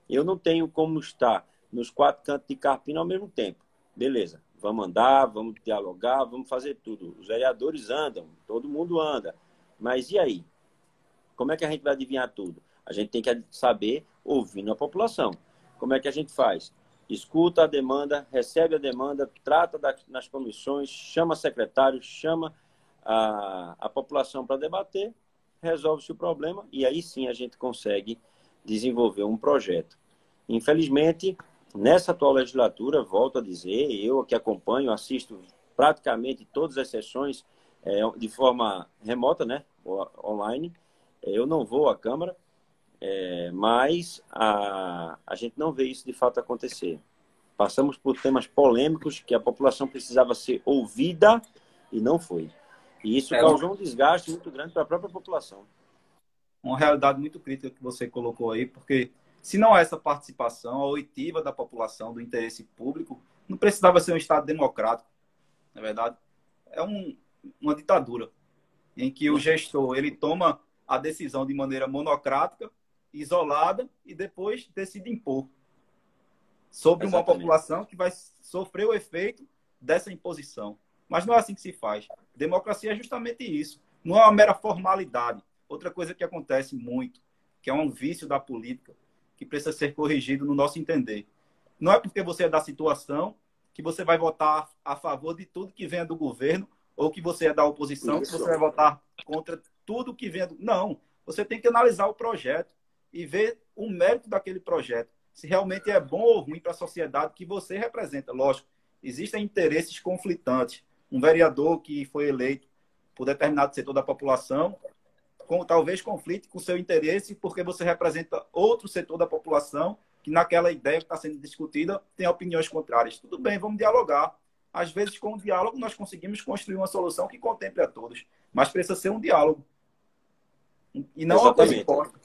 Eu não tenho como estar nos quatro cantos de Carpina ao mesmo tempo. Beleza, vamos andar, vamos dialogar, vamos fazer tudo. Os vereadores andam, todo mundo anda. Mas e aí? Como é que a gente vai adivinhar tudo? A gente tem que saber ouvindo a população. Como é que a gente faz? Escuta a demanda, recebe a demanda, trata nas comissões, chama secretário, chama a população para debater, resolve-se o problema e aí sim a gente consegue desenvolver um projeto. Infelizmente, nessa atual legislatura, volto a dizer, eu que acompanho, assisto praticamente todas as sessões de forma remota, né, online, eu não vou à Câmara, mas a gente não vê isso de fato acontecer. Passamos por temas polêmicos que a população precisava ser ouvida e não foi. E isso causou um desgaste muito grande para a própria população. Uma realidade muito crítica que você colocou aí, porque se não há essa participação oitiva da população, do interesse público, não precisava ser um Estado democrático, na verdade. É uma ditadura, em que o gestor ele toma a decisão de maneira monocrática, isolada, e depois decide impor sobre uma população que vai sofrer o efeito dessa imposição. Mas não é assim que se faz. Democracia é justamente isso. Não é uma mera formalidade. Outra coisa que acontece muito, que é um vício da política, que precisa ser corrigido no nosso entender. Não é porque você é da situação que você vai votar a favor de tudo que venha do governo, ou que você é da oposição, que você vai votar contra tudo que venha do... Não. Você tem que analisar o projeto e ver o mérito daquele projeto. Se realmente é bom ou ruim para a sociedade que você representa. Lógico, existem interesses conflitantes. Um vereador que foi eleito por determinado setor da população, talvez conflite com o seu interesse, porque você representa outro setor da população que naquela ideia que está sendo discutida tem opiniões contrárias. Tudo bem, vamos dialogar. Às vezes, com o diálogo, nós conseguimos construir uma solução que contemple a todos. Mas precisa ser um diálogo. E não uma coisa imposta.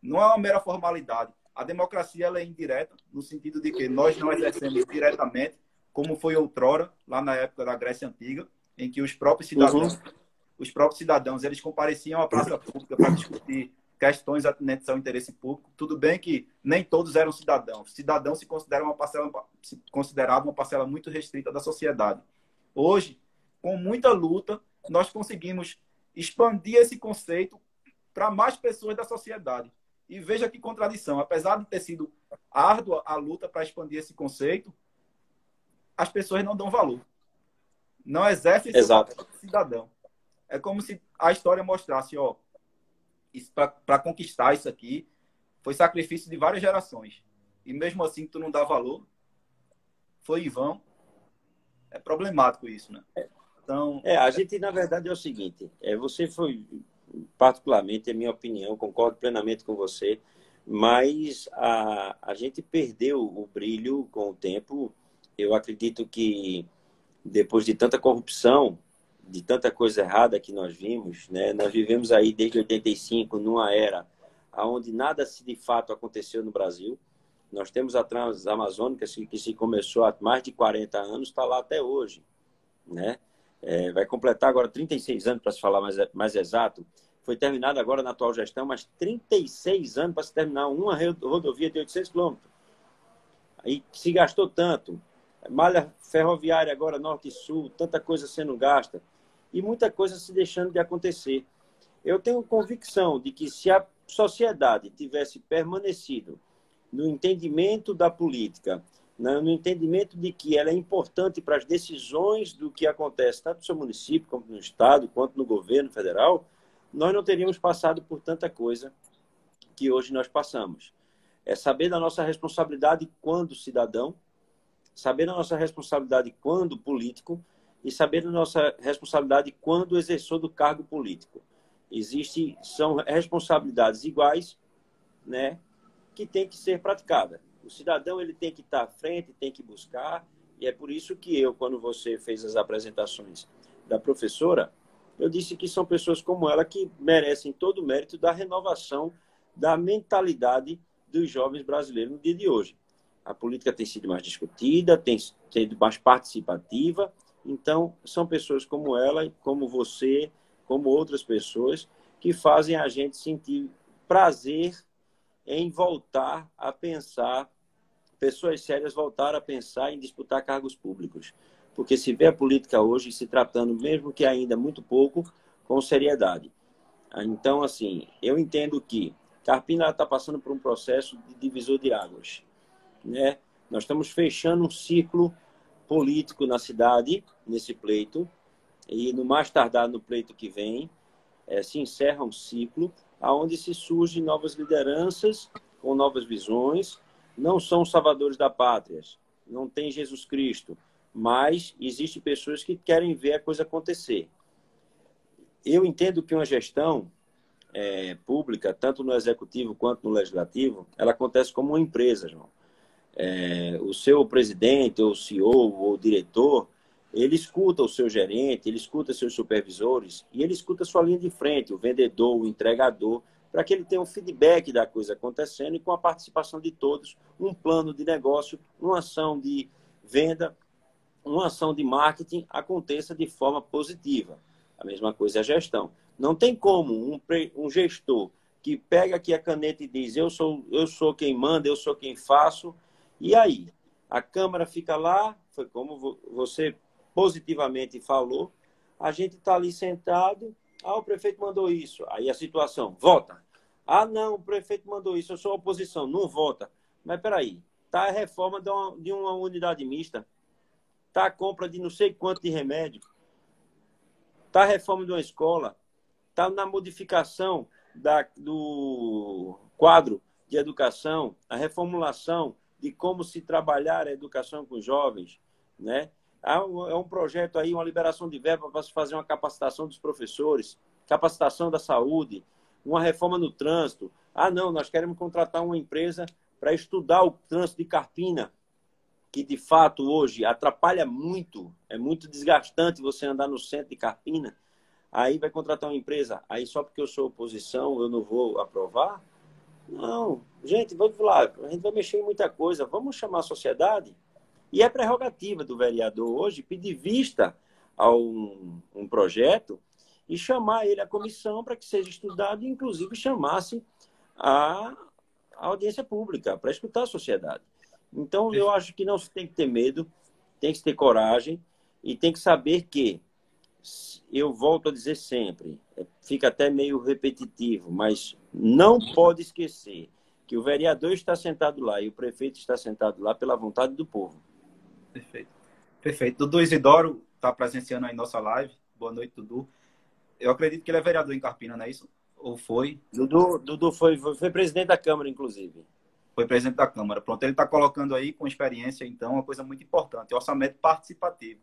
Não é uma mera formalidade. A democracia ela é indireta, no sentido de que nós não exercemos diretamente, como foi outrora, lá na época da Grécia Antiga, em que os próprios cidadãos eles compareciam à praça pública para discutir questões atinentes ao interesse público. Tudo bem que nem todos eram cidadãos. Cidadão se considerava uma parcela muito restrita da sociedade. Hoje, com muita luta, nós conseguimos expandir esse conceito para mais pessoas da sociedade. E veja que contradição. Apesar de ter sido árdua a luta para expandir esse conceito, as pessoas não dão valor. Não exercem seu papel de cidadão. É como se a história mostrasse, ó, para conquistar isso aqui, foi sacrifício de várias gerações. E mesmo assim tu não dá valor, foi em vão. É problemático isso, né? Então, a gente, na verdade, é o seguinte, você foi, particularmente, é minha opinião, concordo plenamente com você, mas a gente perdeu o brilho com o tempo. Eu acredito que depois de tanta corrupção, de tanta coisa errada que nós vimos, né? Nós vivemos aí desde 85 numa era onde nada de fato aconteceu no Brasil. Nós temos a Transamazônica, que se começou há mais de 40 anos, está lá até hoje, né? Vai completar agora 36 anos, para se falar mais exato. Foi terminada agora na atual gestão, mas 36 anos para se terminar uma rodovia de 800 quilômetros. Aí se gastou tanto. Malha ferroviária agora, norte e sul, tanta coisa sendo gasta. E muita coisa se deixando de acontecer. Eu tenho convicção de que se a sociedade tivesse permanecido no entendimento da política, no entendimento de que ela é importante para as decisões do que acontece, tanto no seu município, como no Estado, quanto no governo federal, nós não teríamos passado por tanta coisa que hoje nós passamos. É saber da nossa responsabilidade quando cidadão, saber da nossa responsabilidade quando político e saber da nossa responsabilidade quando exercor do cargo político. São responsabilidades iguais, né, que tem que ser praticada. O cidadão ele tem que estar à frente, tem que buscar, e é por isso que quando você fez as apresentações da professora, eu disse que são pessoas como ela que merecem todo o mérito da renovação da mentalidade dos jovens brasileiros no dia de hoje. A política tem sido mais discutida, tem sido mais participativa, então são pessoas como ela, como você, como outras pessoas, que fazem a gente sentir prazer em voltar a pensar, pessoas sérias voltar a pensar em disputar cargos públicos. Porque se vê a política hoje se tratando, mesmo que ainda muito pouco, com seriedade. Então, assim, eu entendo que Carpina está passando por um processo de divisor de águas, né? Nós estamos fechando um ciclo político na cidade, nesse pleito, e no mais tardar no pleito que vem, se encerra um ciclo onde se surgem novas lideranças com novas visões. Não são salvadores da pátria, não tem Jesus Cristo, mas existem pessoas que querem ver a coisa acontecer. Eu entendo que uma gestão pública, tanto no executivo quanto no legislativo, ela acontece como uma empresa, João. O seu presidente, ou CEO, ou diretor, ele escuta o seu gerente, ele escuta seus supervisores e ele escuta a sua linha de frente, o vendedor, o entregador, para que ele tenha um feedback da coisa acontecendo e com a participação de todos, um plano de negócio, uma ação de venda, uma ação de marketing aconteça de forma positiva. A mesma coisa é a gestão. Não tem como um gestor que pega aqui a caneta e diz eu sou quem manda, eu sou quem faço, e aí? A Câmara fica lá, foi como você positivamente falou, a gente está ali sentado, o prefeito mandou isso, aí a situação, vota. Não, o prefeito mandou isso, eu sou oposição, não vota. Mas peraí, está a reforma de uma unidade mista, está a compra de não sei quanto de remédio, está a reforma de uma escola, está na modificação do quadro de educação, a reformulação de como se trabalhar a educação com jovens, né? É um projeto aí, uma liberação de verba para se fazer uma capacitação dos professores, capacitação da saúde, uma reforma no trânsito. Não, nós queremos contratar uma empresa para estudar o trânsito de Carpina, que de fato hoje atrapalha muito, é muito desgastante você andar no centro de Carpina. Aí vai contratar uma empresa, aí só porque eu sou oposição eu não vou aprovar? Não, gente, vamos lá, a gente vai mexer em muita coisa, vamos chamar a sociedade. E é prerrogativa do vereador hoje pedir vista a um projeto e chamar ele à comissão para que seja estudado e, inclusive, chamasse a audiência pública para escutar a sociedade. Então, eu acho que não se tem que ter medo, tem que ter coragem e tem que saber que, eu volto a dizer sempre, fica até meio repetitivo, mas não pode esquecer que o vereador está sentado lá e o prefeito está sentado lá pela vontade do povo. Perfeito. Perfeito. Dudu Isidoro está presenciando aí nossa live. Boa noite, Dudu. Eu acredito que ele é vereador em Carpina, não é isso? Ou foi? Dudu foi presidente da Câmara, inclusive. Foi presidente da Câmara. Pronto, ele está colocando aí com experiência, então, uma coisa muito importante, orçamento participativo,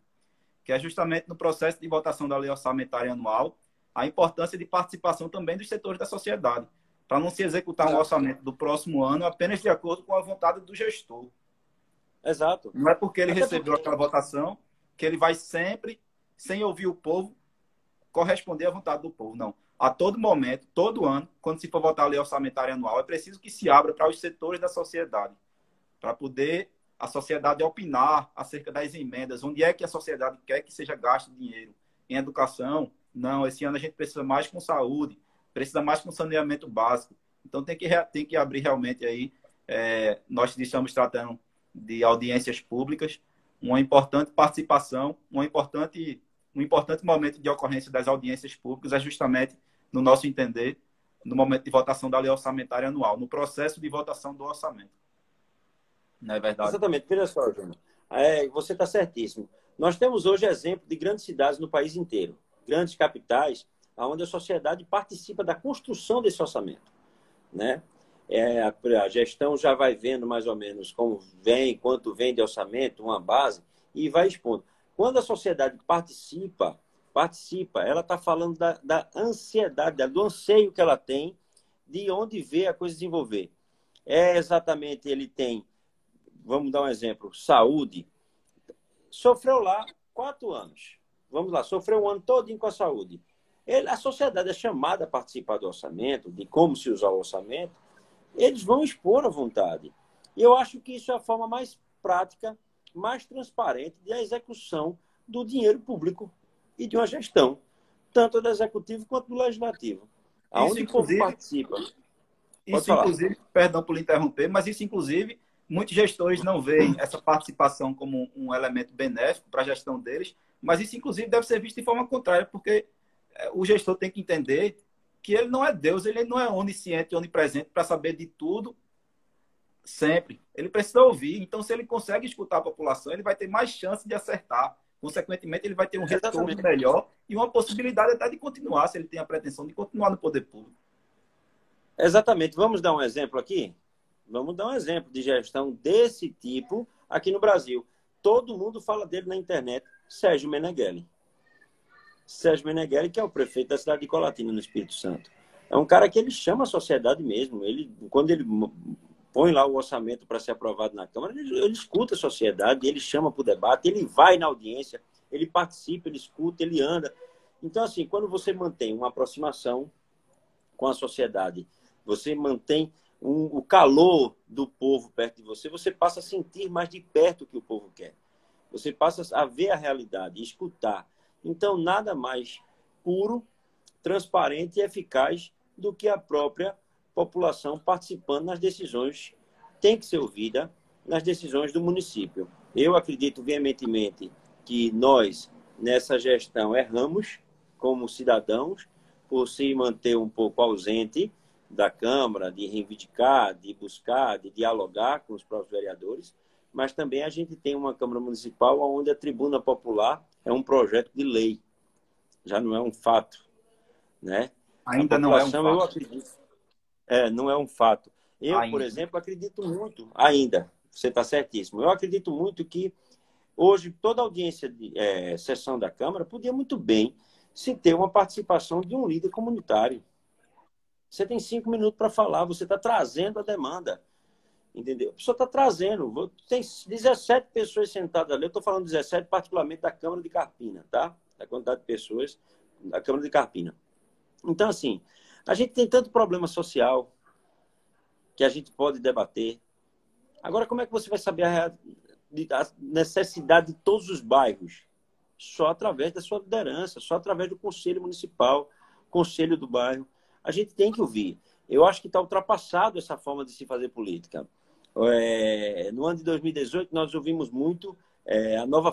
que é justamente no processo de votação da lei orçamentária anual, a importância de participação também dos setores da sociedade, para não se executar um orçamento do próximo ano apenas de acordo com a vontade do gestor. Exato. Não é porque ele recebeu aquela votação que ele vai sempre, sem ouvir o povo, corresponder à vontade do povo. Não. A todo momento, todo ano, quando se for votar a lei orçamentária anual, é preciso que se abra para os setores da sociedade, para poder a sociedade opinar acerca das emendas, onde é que a sociedade quer que seja gasto dinheiro. Em educação, não, esse ano a gente precisa mais com saúde, precisa mais com saneamento básico. Então tem que abrir realmente aí, nós estamos tratando de audiências públicas, uma importante participação, um importante momento de ocorrência das audiências públicas é justamente, no nosso entender, no momento de votação da lei orçamentária anual, no processo de votação do orçamento. Não é verdade? Exatamente. Veja só, Júnior. Você está certíssimo. Nós temos hoje exemplo de grandes cidades no país inteiro, grandes capitais, onde a sociedade participa da construção desse orçamento, né? A gestão já vai vendo mais ou menos como vem, quanto vem de orçamento, uma base, e vai expondo. Quando a sociedade participa, ela está falando da ansiedade, do anseio que ela tem de onde vê a coisa desenvolver. Exatamente, ele tem, vamos dar um exemplo, saúde, sofreu lá 4 anos. Vamos lá, sofreu um ano todinho com a saúde. A sociedade é chamada a participar do orçamento, de como se usar o orçamento, eles vão expor à vontade. E eu acho que isso é a forma mais prática, mais transparente de a execução do dinheiro público e de uma gestão, tanto do executivo quanto do legislativo. Aonde o povo participa. Isso, inclusive, perdão por lhe interromper, mas isso, inclusive, muitos gestores não veem essa participação como um elemento benéfico para a gestão deles, mas isso, inclusive, deve ser visto de forma contrária, porque o gestor tem que entender que ele não é Deus, ele não é onisciente e onipresente para saber de tudo sempre. Ele precisa ouvir. Então, se ele consegue escutar a população, ele vai ter mais chance de acertar. Consequentemente, ele vai ter um retorno melhor e uma possibilidade até de continuar, se ele tem a pretensão de continuar no poder público. Exatamente. Vamos dar um exemplo aqui? Vamos dar um exemplo de gestão desse tipo aqui no Brasil. Todo mundo fala dele na internet. Sérgio Meneghelli. Sérgio Meneghelli, que é o prefeito da cidade de Colatina, no Espírito Santo. É um cara que ele chama a sociedade mesmo. Quando ele põe lá o orçamento para ser aprovado na Câmara, ele escuta a sociedade, ele chama para o debate, ele vai na audiência, ele participa, ele escuta, ele anda. Então, assim, quando você mantém uma aproximação com a sociedade, você mantém o calor do povo perto de você, você passa a sentir mais de perto o que o povo quer. Você passa a ver a realidade, escutar. Então, nada mais puro, transparente e eficaz do que a própria população participando nas decisões, tem que ser ouvida nas decisões do município. Eu acredito veementemente que nós, nessa gestão, erramos como cidadãos por se manter um pouco ausente da Câmara, de reivindicar, de buscar, de dialogar com os próprios vereadores, mas também a gente tem uma Câmara Municipal onde a tribuna popular é um projeto de lei, já não é um fato, né? Ainda não é um fato. Eu acredito, não é um fato. Eu, por exemplo, acredito muito, ainda, você está certíssimo, eu acredito muito que hoje toda audiência de sessão da Câmara podia muito bem se ter uma participação de um líder comunitário. Você tem 5 minutos para falar, você está trazendo a demanda. Entendeu? A pessoa está trazendo. Tem 17 pessoas sentadas ali. Eu estou falando 17, particularmente da Câmara de Carpina, tá? Da quantidade de pessoas da Câmara de Carpina. Então, assim, a gente tem tanto problema social que a gente pode debater. Agora, como é que você vai saber a necessidade de todos os bairros? Só através da sua liderança, só através do Conselho Municipal, Conselho do Bairro. A gente tem que ouvir. Eu acho que está ultrapassado essa forma de se fazer política. No ano de 2018, nós ouvimos muito a nova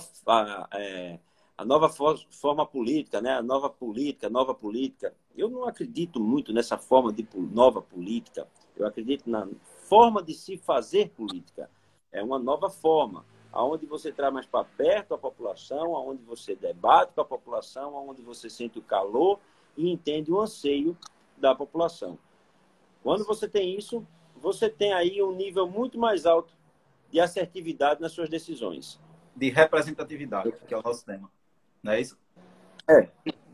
forma política, né? A nova política. Eu não acredito muito nessa forma de nova política. Eu acredito na forma de se fazer política. É uma nova forma, onde você traz mais para perto a população, onde você debate com a população, onde você sente o calor e entende o anseio da população. Quando você tem isso, você tem aí um nível muito mais alto de assertividade nas suas decisões. De representatividade, que é o nosso tema. Não é isso?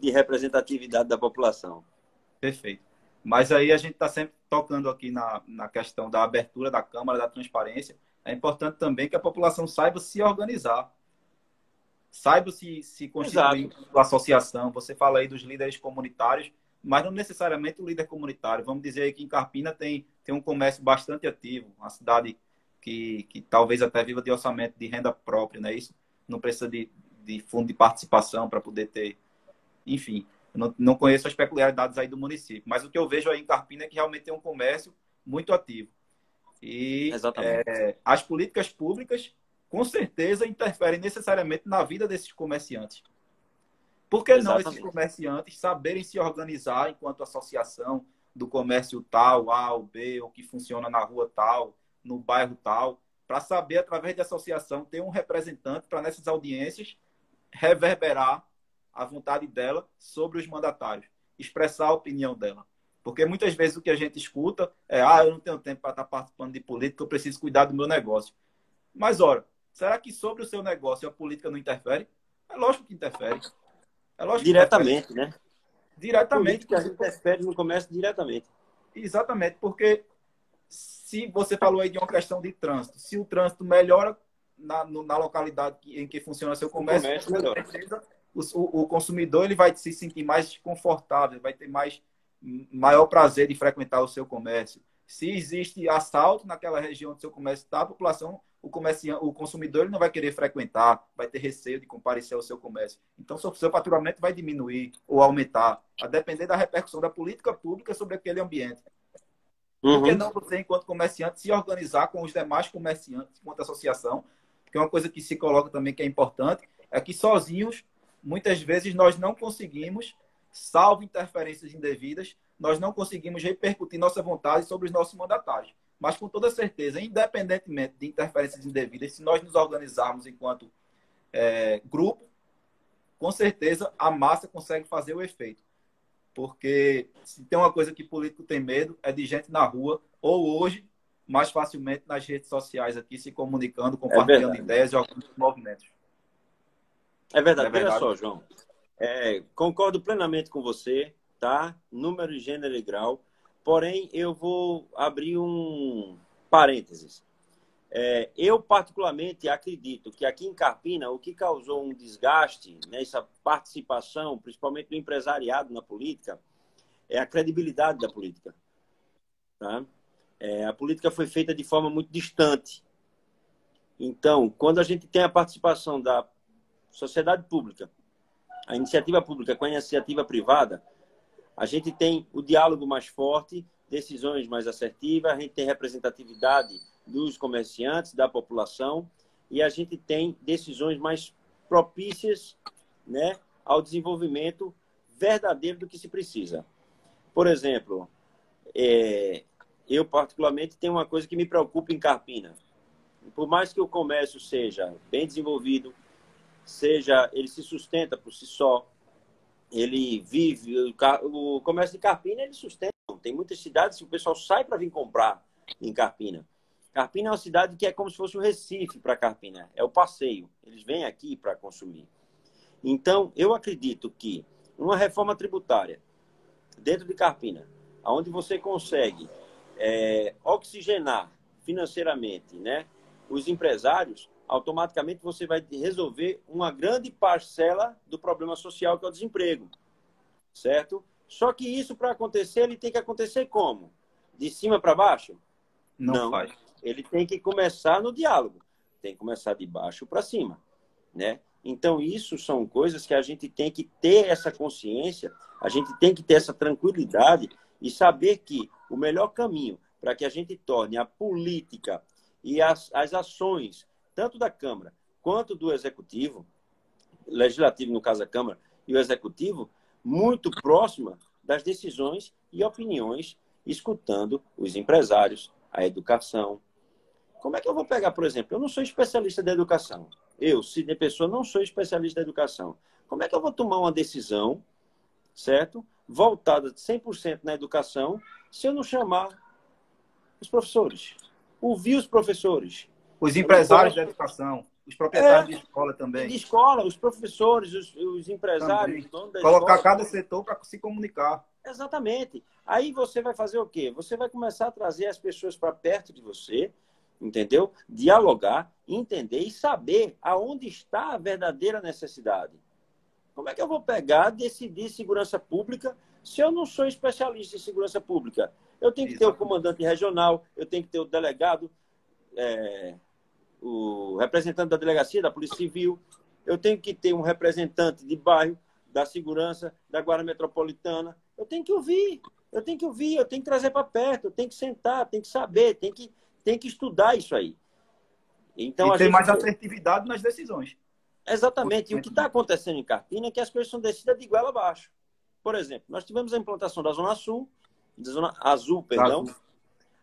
De representatividade da população. Perfeito. Mas aí a gente está sempre tocando aqui na questão da abertura da Câmara, da transparência. É importante também que a população saiba se organizar. Saiba se constituir em associação. Você fala aí dos líderes comunitários, mas não necessariamente o líder comunitário. Vamos dizer aí que em Carpina tem um comércio bastante ativo, uma cidade que talvez até viva de orçamento de renda própria, não é isso? Não precisa de fundo de participação para poder ter... Enfim, eu não conheço as peculiaridades aí do município, mas o que eu vejo aí em Carpina é que realmente tem um comércio muito ativo. E as políticas públicas, com certeza, interferem necessariamente na vida desses comerciantes. Por que não esses comerciantes saberem se organizar enquanto associação do comércio tal, A ou B, ou que funciona na rua tal, no bairro tal, para saber, através de associação, ter um representante para nessas audiências reverberar a vontade dela sobre os mandatários, expressar a opinião dela. Porque muitas vezes o que a gente escuta é eu não tenho tempo para estar participando de política, eu preciso cuidar do meu negócio. Mas, ora, será que sobre o seu negócio a política não interfere? É lógico que interfere. É lógico diretamente, que interfere. Né? Diretamente. A gente interfere no comércio diretamente. Exatamente, porque se você falou aí de uma questão de trânsito, se o trânsito melhora na localidade em que funciona seu comércio, o consumidor ele vai se sentir mais confortável, vai ter maior prazer de frequentar o seu comércio. Se existe assalto naquela região onde o seu comércio está, a população, o consumidor ele não vai querer frequentar, vai ter receio de comparecer ao seu comércio. Então, seu faturamento vai diminuir ou aumentar, a depender da repercussão da política pública sobre aquele ambiente. Por que não você, enquanto comerciante, se organizar com os demais comerciantes, enquanto associação? Porque uma coisa que se coloca também que é importante é que sozinhos, muitas vezes, nós não conseguimos, salvo interferências indevidas, nós não conseguimos repercutir nossa vontade sobre os nossos mandatários. Mas, com toda certeza, independentemente de interferências indevidas, se nós nos organizarmos enquanto grupo, com certeza a massa consegue fazer o efeito. Porque se tem uma coisa que político tem medo, é de gente na rua, ou hoje, mais facilmente nas redes sociais aqui, se comunicando, compartilhando ideias e alguns movimentos. É verdade. Olha só, João. Concordo plenamente com você, tá? Número, gênero e grau. Porém, eu vou abrir um parênteses. Eu, particularmente, acredito que aqui em Carpina, o que causou um desgaste nessa participação, principalmente do empresariado na política, é a credibilidade da política. Tá? A política foi feita de forma muito distante. Então, quando a gente tem a participação da sociedade pública, a iniciativa pública com a iniciativa privada, a gente tem o diálogo mais forte, decisões mais assertivas, a gente tem representatividade dos comerciantes, da população, e a gente tem decisões mais propícias, né, ao desenvolvimento verdadeiro do que se precisa. Por exemplo, eu particularmente tenho uma coisa que me preocupa em Carpina. Por mais que o comércio seja bem desenvolvido, ele se sustenta por si só, ele vive, o comércio de Carpina ele sustenta. Tem muitas cidades que o pessoal sai para vir comprar em Carpina. Carpina é uma cidade que é como se fosse o Recife para Carpina, é o passeio. Eles vêm aqui para consumir. Então, eu acredito que uma reforma tributária dentro de Carpina, onde você consegue oxigenar financeiramente, né, os empresários, automaticamente você vai resolver uma grande parcela do problema social que é o desemprego, certo? Só que isso, para acontecer, ele tem que acontecer como? De cima para baixo? Não faz. Ele tem que começar no diálogo. Tem que começar de baixo para cima, né? Então, isso são coisas que a gente tem que ter essa consciência, a gente tem que ter essa tranquilidade e saber que o melhor caminho para que a gente torne a política e as ações, tanto da Câmara quanto do Executivo, Legislativo, no caso a Câmara, e o Executivo, muito próxima das decisões e opiniões, escutando os empresários, a educação. Como é que eu vou pegar, por exemplo, eu não sou especialista da educação. Eu, Sidney Pessoa, não sou especialista da educação. Como é que eu vou tomar uma decisão, certo? Voltada 100% na educação, se eu não chamar os professores? Ouvir os professores. Os empresários da educação, os proprietários de escola também. De escola, os professores, os empresários, os donos da colocar escola. cada setor para se comunicar. Exatamente. Aí você vai fazer o quê? Você vai começar a trazer as pessoas para perto de você, entendeu? Dialogar, entender e saber aonde está a verdadeira necessidade. Como é que eu vou pegar, decidir segurança pública se eu não sou especialista em segurança pública? Eu tenho que ter o comandante regional, eu tenho que ter o delegado, o representante da delegacia, da Polícia Civil, eu tenho que ter um representante de bairro, da segurança, da Guarda Metropolitana. Eu tenho que ouvir, eu tenho que trazer para perto, eu tenho que sentar, tenho que saber, tenho que estudar isso aí. Então, e ter mais assertividade nas decisões. Exatamente. E o que está acontecendo em Carpina é que as coisas são decididas de goela abaixo. Por exemplo, nós tivemos a implantação da Zona Sul, da Zona Azul, perdão.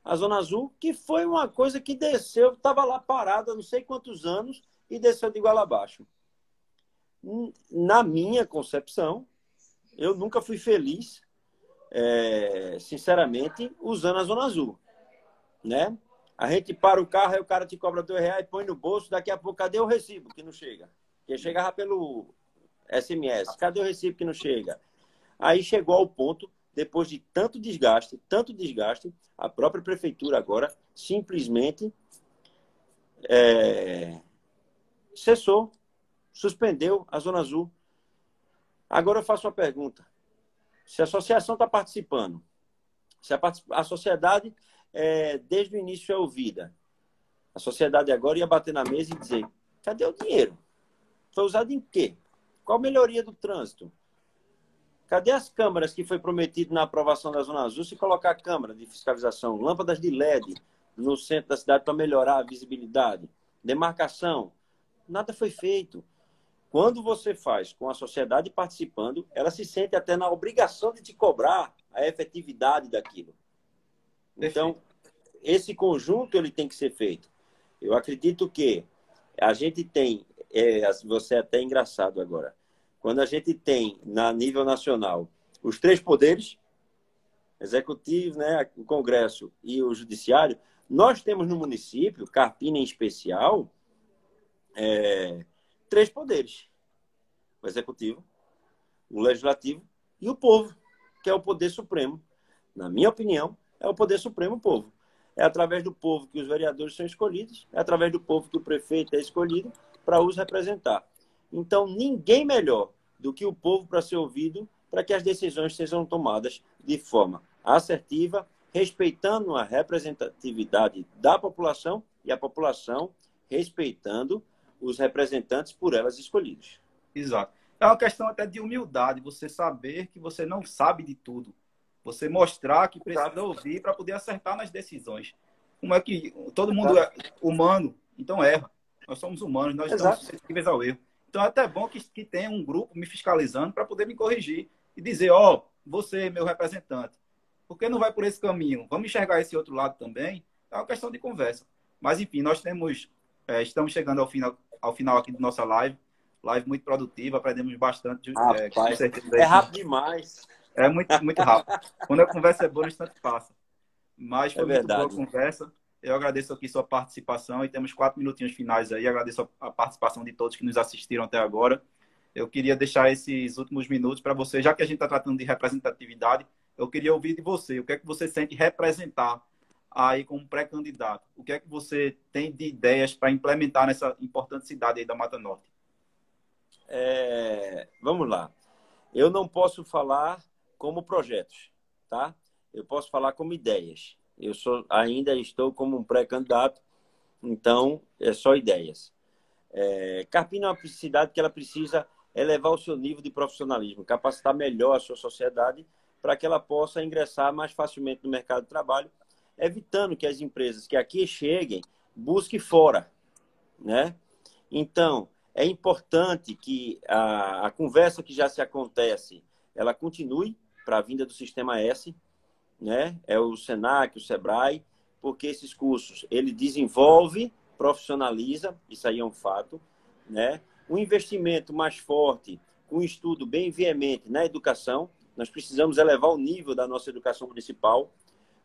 A Zona Azul, que foi uma coisa que desceu, estava lá parada não sei quantos anos e desceu de goela abaixo. Na minha concepção, eu nunca fui feliz, sinceramente, usando a Zona Azul, né? A gente para o carro, aí o cara te cobra R$2, põe no bolso, daqui a pouco, cadê o recibo que não chega? Porque chegava pelo SMS, cadê o recibo que não chega? Aí chegou ao ponto, depois de tanto desgaste, a própria prefeitura agora simplesmente cessou, suspendeu a Zona Azul. Agora eu faço uma pergunta. Se a associação está participando, se a sociedade desde o início é ouvida, a sociedade agora ia bater na mesa e dizer, cadê o dinheiro? Foi usado em quê? Qual melhoria do trânsito? Cadê as câmeras que foi prometido na aprovação da Zona Azul se colocar câmera de fiscalização, lâmpadas de LED no centro da cidade para melhorar a visibilidade, demarcação? Nada foi feito. Quando você faz com a sociedade participando, ela se sente até na obrigação de te cobrar a efetividade daquilo. Então, esse conjunto ele tem que ser feito. Eu acredito que a gente tem, você é até engraçado agora, quando a gente tem, na nível nacional, os 3 poderes, executivo, né, o Congresso e o Judiciário, nós temos no município, Carpina em especial, 3 poderes. O Executivo, o Legislativo e o povo, que é o poder supremo. Na minha opinião, é o poder supremo o povo. É através do povo que os vereadores são escolhidos, é através do povo que o prefeito é escolhido para os representar. Então, ninguém melhor do que o povo para ser ouvido, para que as decisões sejam tomadas de forma assertiva, respeitando a representatividade da população e a população respeitando os representantes por elas escolhidos. Exato. É uma questão até de humildade, você saber que você não sabe de tudo. Você mostrar que precisa ouvir para poder acertar nas decisões. Como é que todo mundo é humano, então erra. Nós somos humanos, nós estamos Exato. suscetíveis ao erro. Então é até bom que tenha um grupo me fiscalizando para poder me corrigir e dizer, ó, você, meu representante, por que não vai por esse caminho? Vamos enxergar esse outro lado também? É uma questão de conversa. Mas, enfim, estamos chegando ao final aqui da nossa live. Live muito produtiva, aprendemos bastante, com Rapaz, certeza. é rápido demais. É muito, muito rápido. Quando a conversa é boa, o instante passa. Mas É foi muito boa a verdade. conversa. Eu agradeço aqui sua participação e temos 4 minutinhos finais aí. Agradeço a participação de todos que nos assistiram até agora. Eu queria deixar esses últimos minutos para você, já que a gente está tratando de representatividade, eu queria ouvir de você. O que é que você sente representar aí como pré-candidato? O que é que você tem de ideias para implementar nessa importante cidade aí da Mata Norte? Vamos lá. Eu não posso falar como projetos, tá? Eu posso falar como ideias. Ainda estou como um pré-candidato, então é só ideias. Carpina é uma cidade que ela precisa elevar o seu nível de profissionalismo, capacitar melhor a sua sociedade para que ela possa ingressar mais facilmente no mercado de trabalho, evitando que as empresas que aqui cheguem busquem fora, né? Então, é importante que a conversa que já se acontece, ela continue para a vinda do Sistema S, né? É o Senac, o Sebrae, porque esses cursos, ele desenvolve, profissionaliza, isso aí é um fato, né? Um investimento mais forte, com um estudo bem veemente na educação, nós precisamos elevar o nível da nossa educação municipal,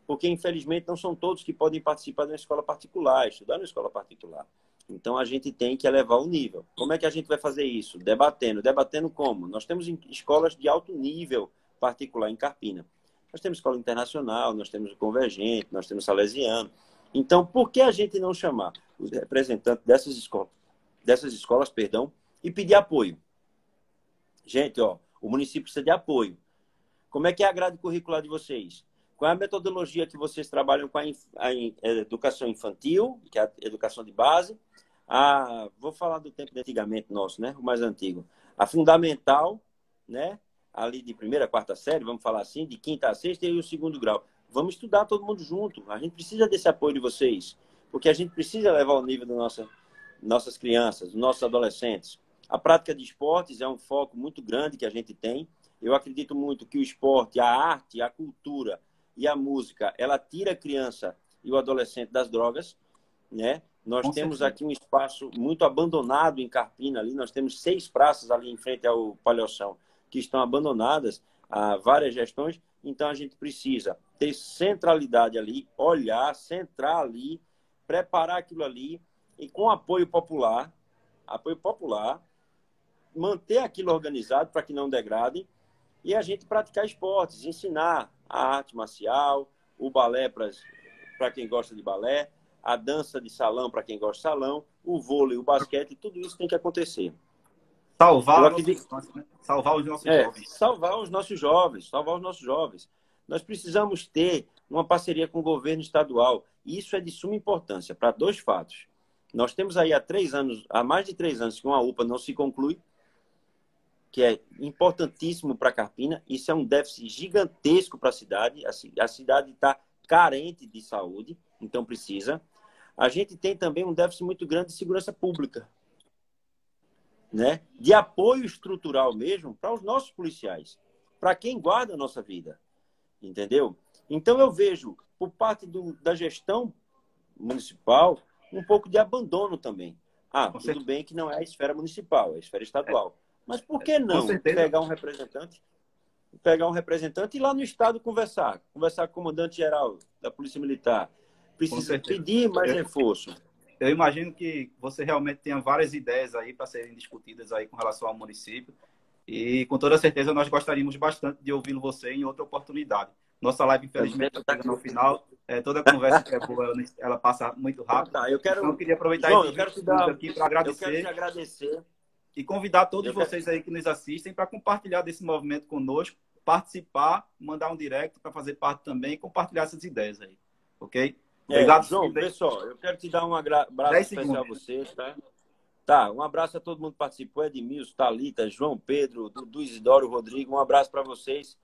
porque, infelizmente, não são todos que podem participar de uma escola particular, estudar na escola particular. Então, a gente tem que elevar o nível. Como é que a gente vai fazer isso? Debatendo. Debatendo como? Nós temos escolas de alto nível particular em Carpina. Nós temos escola internacional, nós temos o Convergente, nós temos o Salesiano. Então, por que a gente não chamar os representantes dessas escolas, e pedir apoio? Gente, ó, o município precisa de apoio. Como é que é a grade curricular de vocês? Qual é a metodologia que vocês trabalham com a educação infantil, que é a educação de base? Vou falar do tempo de antigamente nosso, né? O mais antigo. A fundamental, né? Ali de primeira, quarta série, vamos falar assim, de quinta a sexta e o segundo grau. Vamos estudar todo mundo junto. A gente precisa desse apoio de vocês, porque a gente precisa levar o nível das nossas crianças, dos nossos adolescentes. A prática de esportes é um foco muito grande que a gente tem. Eu acredito muito que o esporte, a arte, a cultura e a música, ela tira a criança e o adolescente das drogas, né? Nós temos aqui um espaço muito abandonado em Carpina, ali nós temos 6 praças ali em frente ao Palhoção que estão abandonadas há várias gestões, então a gente precisa ter centralidade ali, olhar, centrar ali, preparar aquilo ali e com apoio popular, manter aquilo organizado para que não degrade e a gente praticar esportes, ensinar a arte marcial, o balé para quem gosta de balé, a dança de salão para quem gosta de salão, o vôlei, o basquete, tudo isso tem que acontecer. Salvar né? Salvar os nossos jovens. Salvar os nossos jovens. Nós precisamos ter uma parceria com o governo estadual. E isso é de suma importância para 2 fatos. Nós temos aí há mais de 3 anos que uma UPA não se conclui, que é importantíssimo para Carpina. Isso é um déficit gigantesco para a cidade. A cidade está carente de saúde, então precisa. A gente tem também um déficit muito grande de segurança pública, né? De apoio estrutural mesmo para os nossos policiais, para quem guarda a nossa vida, entendeu? Então eu vejo, por parte da gestão municipal, um pouco de abandono também. Tudo bem que não é a esfera municipal, é a esfera estadual. Mas por que não pegar um representante e ir lá no estado conversar com o comandante-geral da Polícia Militar? Precisa pedir mais reforço. Eu imagino que você realmente tenha várias ideias aí para serem discutidas aí com relação ao município. E com toda certeza nós gostaríamos bastante de ouvi-lo você em outra oportunidade. Nossa live, infelizmente, está chegando ao final. Toda conversa que é boa, ela passa muito rápido. Então, eu queria aproveitar esse minuto aqui para agradecer. Eu quero te agradecer. E convidar todos vocês aí que nos assistem para compartilhar desse movimento conosco, participar, mandar um direct para fazer parte também e compartilhar essas ideias aí. Ok? Obrigado, João. Pessoal, eu quero te dar um abraço especial a você, tá? Tá, um abraço a todo mundo que participou, Edmilson, Thalita, João Pedro, Dudu Isidoro, Rodrigo, um abraço para vocês.